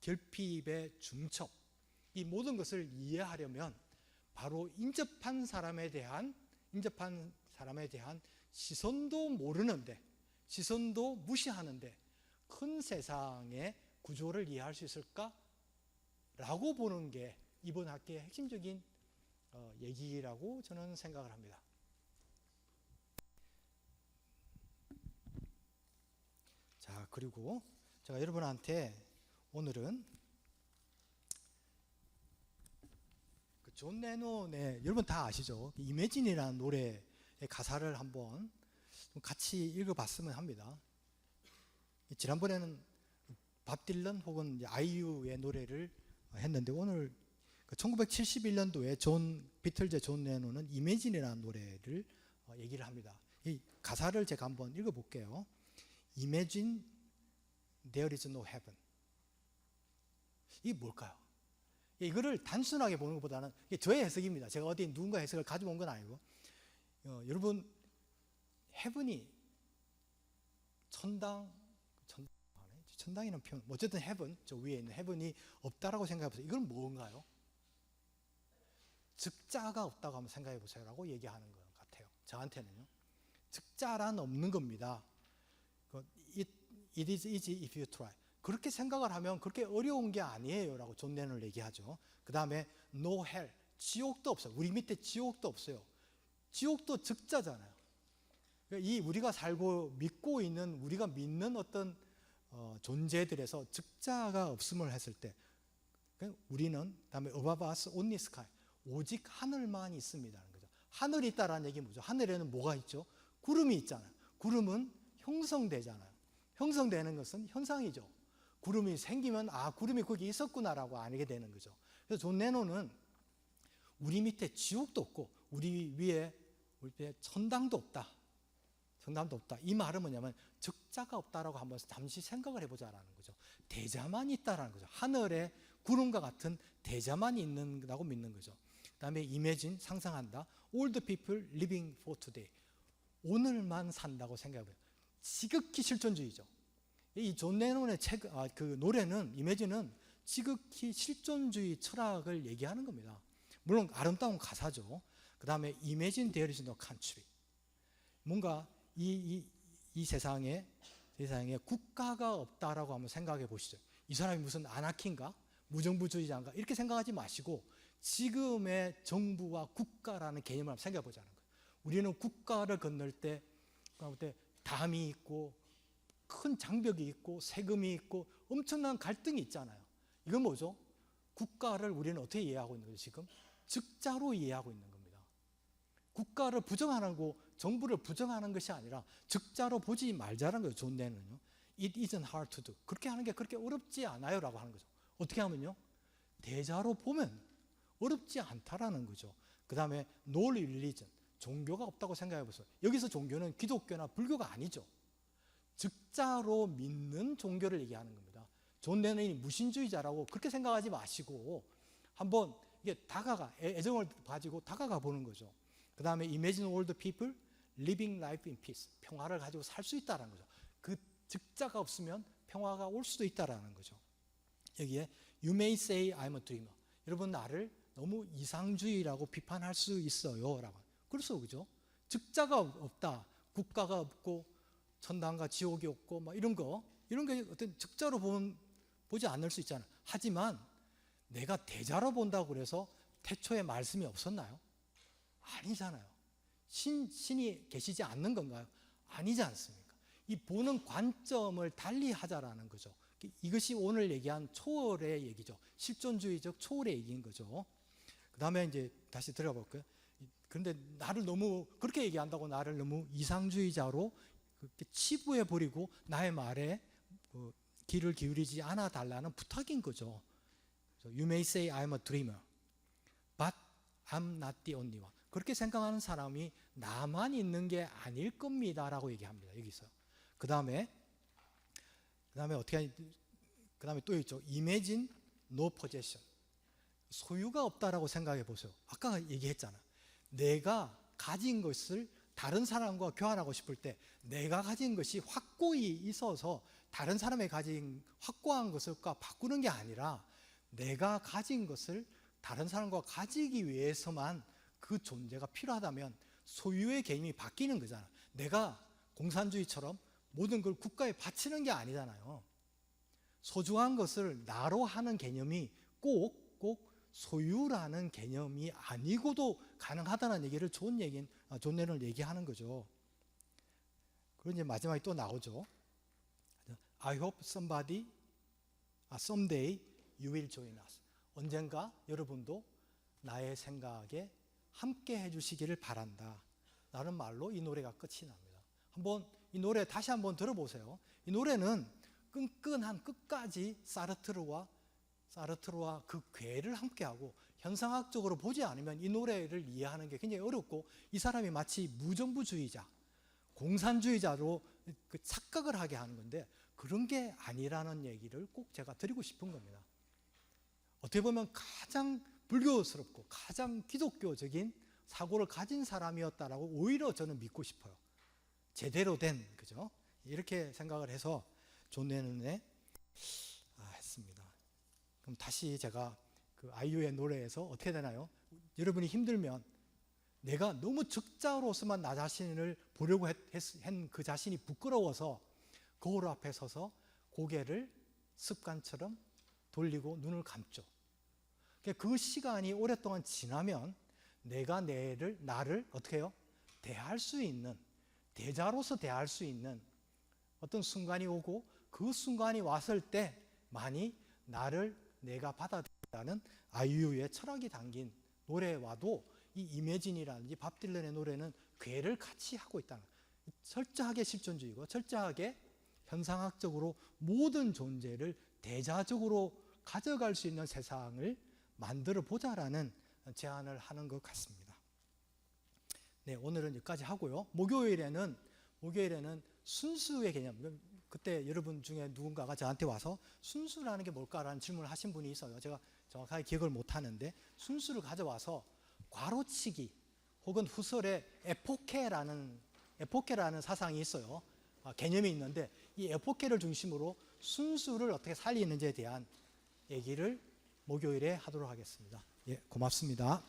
결핍의 중첩, 이 모든 것을 이해하려면 바로 인접한 사람에 대한 시선도 모르는데, 시선도 무시하는데 큰 세상의 구조를 이해할 수 있을까라고 보는 게 이번 학기의 핵심적인 얘기라고 저는 생각을 합니다. 자, 그리고 제가 여러분한테 오늘은 존 레논의, 여러분 다 아시죠? 이매진이라는 노래의 가사를 한번 같이 읽어봤으면 합니다. 지난번에는 밥 딜런 혹은 아이유의 노래를 했는데 오늘 1971년도에 비틀즈 존 레논은 이매진이라는 노래를 얘기를 합니다. 이 가사를 제가 한번 읽어볼게요. Imagine there is no heaven. 이게 뭘까요? 이거를 단순하게 보는 것보다는 이게 저의 해석입니다. 제가 어디 누군가 해석을 가지고 온 건 아니고 여러분 헤븐이 천당이라는 표현, 어쨌든 헤븐, 저 위에 있는 헤븐이 없다라고 생각해 보세요. 이건 뭔가요? 즉자가 없다고 한번 생각해 보세요라고 얘기하는 것 같아요. 저한테는요. 즉자란 없는 겁니다. It is easy if you try. 그렇게 생각을 하면 그렇게 어려운 게 아니에요 라고 존 레논을 얘기하죠. 그 다음에 no hell, 지옥도 없어요. 우리 밑에 지옥도 없어요. 지옥도 즉자잖아요. 우리가 살고 믿고 있는, 우리가 믿는 어떤 존재들에서 즉자가 없음을 했을 때 우리는 다음에 above us only sky 오직 하늘만 있습니다라는 거죠. 하늘이 있다라는 얘기 뭐죠? 하늘에는 뭐가 있죠? 구름이 있잖아요. 구름은 형성되잖아요. 형성되는 것은 현상이죠. 구름이 생기면 구름이 거기 있었구나라고 알게 되는 거죠. 그래서 존 레논은 우리 밑에 지옥도 없고 우리 위에 천당도 없다. 천당도 없다. 이 말은 뭐냐면 적자가 없다라고 한번 잠시 생각을 해보자라는 거죠. 대자만 있다라는 거죠. 하늘에 구름과 같은 대자만 있는다고 믿는 거죠. 그 다음에 imagine, 상상한다. All the people living for today. 오늘만 산다고 생각해봐요. 지극히 실존주의죠. 이 존 레논의 그 노래는, imagine은 지극히 실존주의 철학을 얘기하는 겁니다. 물론 아름다운 가사죠. 그 다음에 imagine there is no country. 뭔가 이 세상에 국가가 없다라고 한번 생각해 보시죠. 이 사람이 무슨 아나키인가? 무정부주의자인가? 이렇게 생각하지 마시고 지금의 정부와 국가라는 개념을 한번 생각해 보자는 거예요. 우리는 국가를 건널 때 담이 있고 큰 장벽이 있고 세금이 있고 엄청난 갈등이 있잖아요. 이건 뭐죠? 국가를 우리는 어떻게 이해하고 있는 거죠? 지금 즉자로 이해하고 있는 겁니다. 국가를 부정하고 정부를 부정하는 것이 아니라 즉자로 보지 말자는 거예요. 존 레논은요. It isn't hard to do. 그렇게 하는 게 그렇게 어렵지 않아요라고 하는 거죠. 어떻게 하면요? 대자로 보면 어렵지 않다라는 거죠. 그 다음에 no religion. 종교가 없다고 생각해 보세요. 여기서 종교는 기독교나 불교가 아니죠. 즉자로 믿는 종교를 얘기하는 겁니다. 존 레논이 무신주의자라고 그렇게 생각하지 마시고 한번 이게 애정을 가지고 다가가 보는 거죠. 그 다음에 imagine all the people living life in peace. 평화를 가지고 살 수 있다는 거죠. 그 즉자가 없으면 평화가 올 수도 있다는 거죠. 여기에 you may say I'm a dreamer. 여러분 나를 너무 이상주의라고 비판할 수 있어요 라고. 그래서 그죠? 즉자가 없다. 국가가 없고 천당과 지옥이 없고 막 이런 게 어떤 즉자로 보지 않을 수 있잖아요. 하지만 내가 대자로 본다고 그래서 태초에 말씀이 없었나요? 아니잖아요. 신이 계시지 않는 건가요? 아니지 않습니까? 이 보는 관점을 달리 하자라는 거죠. 이것이 오늘 얘기한 초월의 얘기죠. 실존주의적 초월의 얘기인 거죠. 그 다음에 이제 다시 들어가 볼까요? 그런데 나를 너무 그렇게 얘기한다고 나를 너무 이상주의자로 치부해 버리고 나의 말에 귀를 기울이지 않아 달라는 부탁인 거죠. You may say I'm a dreamer, but I'm not the only one. 그렇게 생각하는 사람이 나만 있는 게 아닐 겁니다라고 얘기합니다. 여기서. 그 다음에 또 있죠. Imagine no possession. 소유가 없다라고 생각해 보세요. 아까 얘기했잖아. 내가 가진 것을 다른 사람과 교환하고 싶을 때 내가 가진 것이 확고히 있어서 다른 사람이 가진 확고한 것과 바꾸는 게 아니라 내가 가진 것을 다른 사람과 가지기 위해서만 그 존재가 필요하다면 소유의 개념이 바뀌는 거잖아. 내가 공산주의처럼 모든 걸 국가에 바치는 게 아니잖아요. 소중한 것을 나로 하는 개념이 꼭 소유라는 개념이 아니고도 가능하다는 얘기를 존 레논을 얘기하는 거죠. 그리고 이제 마지막에 또 나오죠. I hope someday you will join us. 언젠가 여러분도 나의 생각에 함께 해주시기를 바란다. 라는 말로 이 노래가 끝이 납니다. 한번 이 노래 다시 한번 들어보세요. 이 노래는 끈끈한 끝까지 사르트르와 그 괴를 함께하고 현상학적으로 보지 않으면 이 노래를 이해하는 게 굉장히 어렵고 이 사람이 마치 무정부주의자, 공산주의자로 착각을 하게 하는 건데 그런 게 아니라는 얘기를 꼭 제가 드리고 싶은 겁니다. 어떻게 보면 가장 불교스럽고 가장 기독교적인 사고를 가진 사람이었다라고 오히려 저는 믿고 싶어요. 제대로 된, 그죠? 이렇게 생각을 해서 존 레논에 했습니다. 그럼 다시 제가 그 아이유의 노래에서 어떻게 되나요? 여러분이 힘들면 내가 너무 적자로서만 나 자신을 보려고 한 그 자신이 부끄러워서 거울 앞에 서서 고개를 습관처럼 돌리고 눈을 감죠. 그 시간이 오랫동안 지나면 내가 나를 어떻게 해요? 대할 수 있는, 대자로서 대할 수 있는 어떤 순간이 오고 그 순간이 왔을 때만이 나를 내가 받아들인다는 아이유의 철학이 담긴 노래와도 이 이매진이라든지 밥 딜런의 노래는 궤를 같이 하고 있다는 거예요. 철저하게 실존주의고 철저하게 현상학적으로 모든 존재를 대자적으로 가져갈 수 있는 세상을 만들어 보자라는 제안을 하는 것 같습니다. 네, 오늘은 여기까지 하고요. 목요일에는 순수의 개념, 그때 여러분 중에 누군가가 저한테 와서 순수라는 게 뭘까라는 질문을 하신 분이 있어요. 제가 정확하게 기억을 못하는데 순수를 가져와서 괄호치기 혹은 후설에 에포케라는 사상이 있어요. 개념이 있는데 이 에포케를 중심으로 순수를 어떻게 살리는지에 대한 얘기를 목요일에 하도록 하겠습니다. 예, 고맙습니다.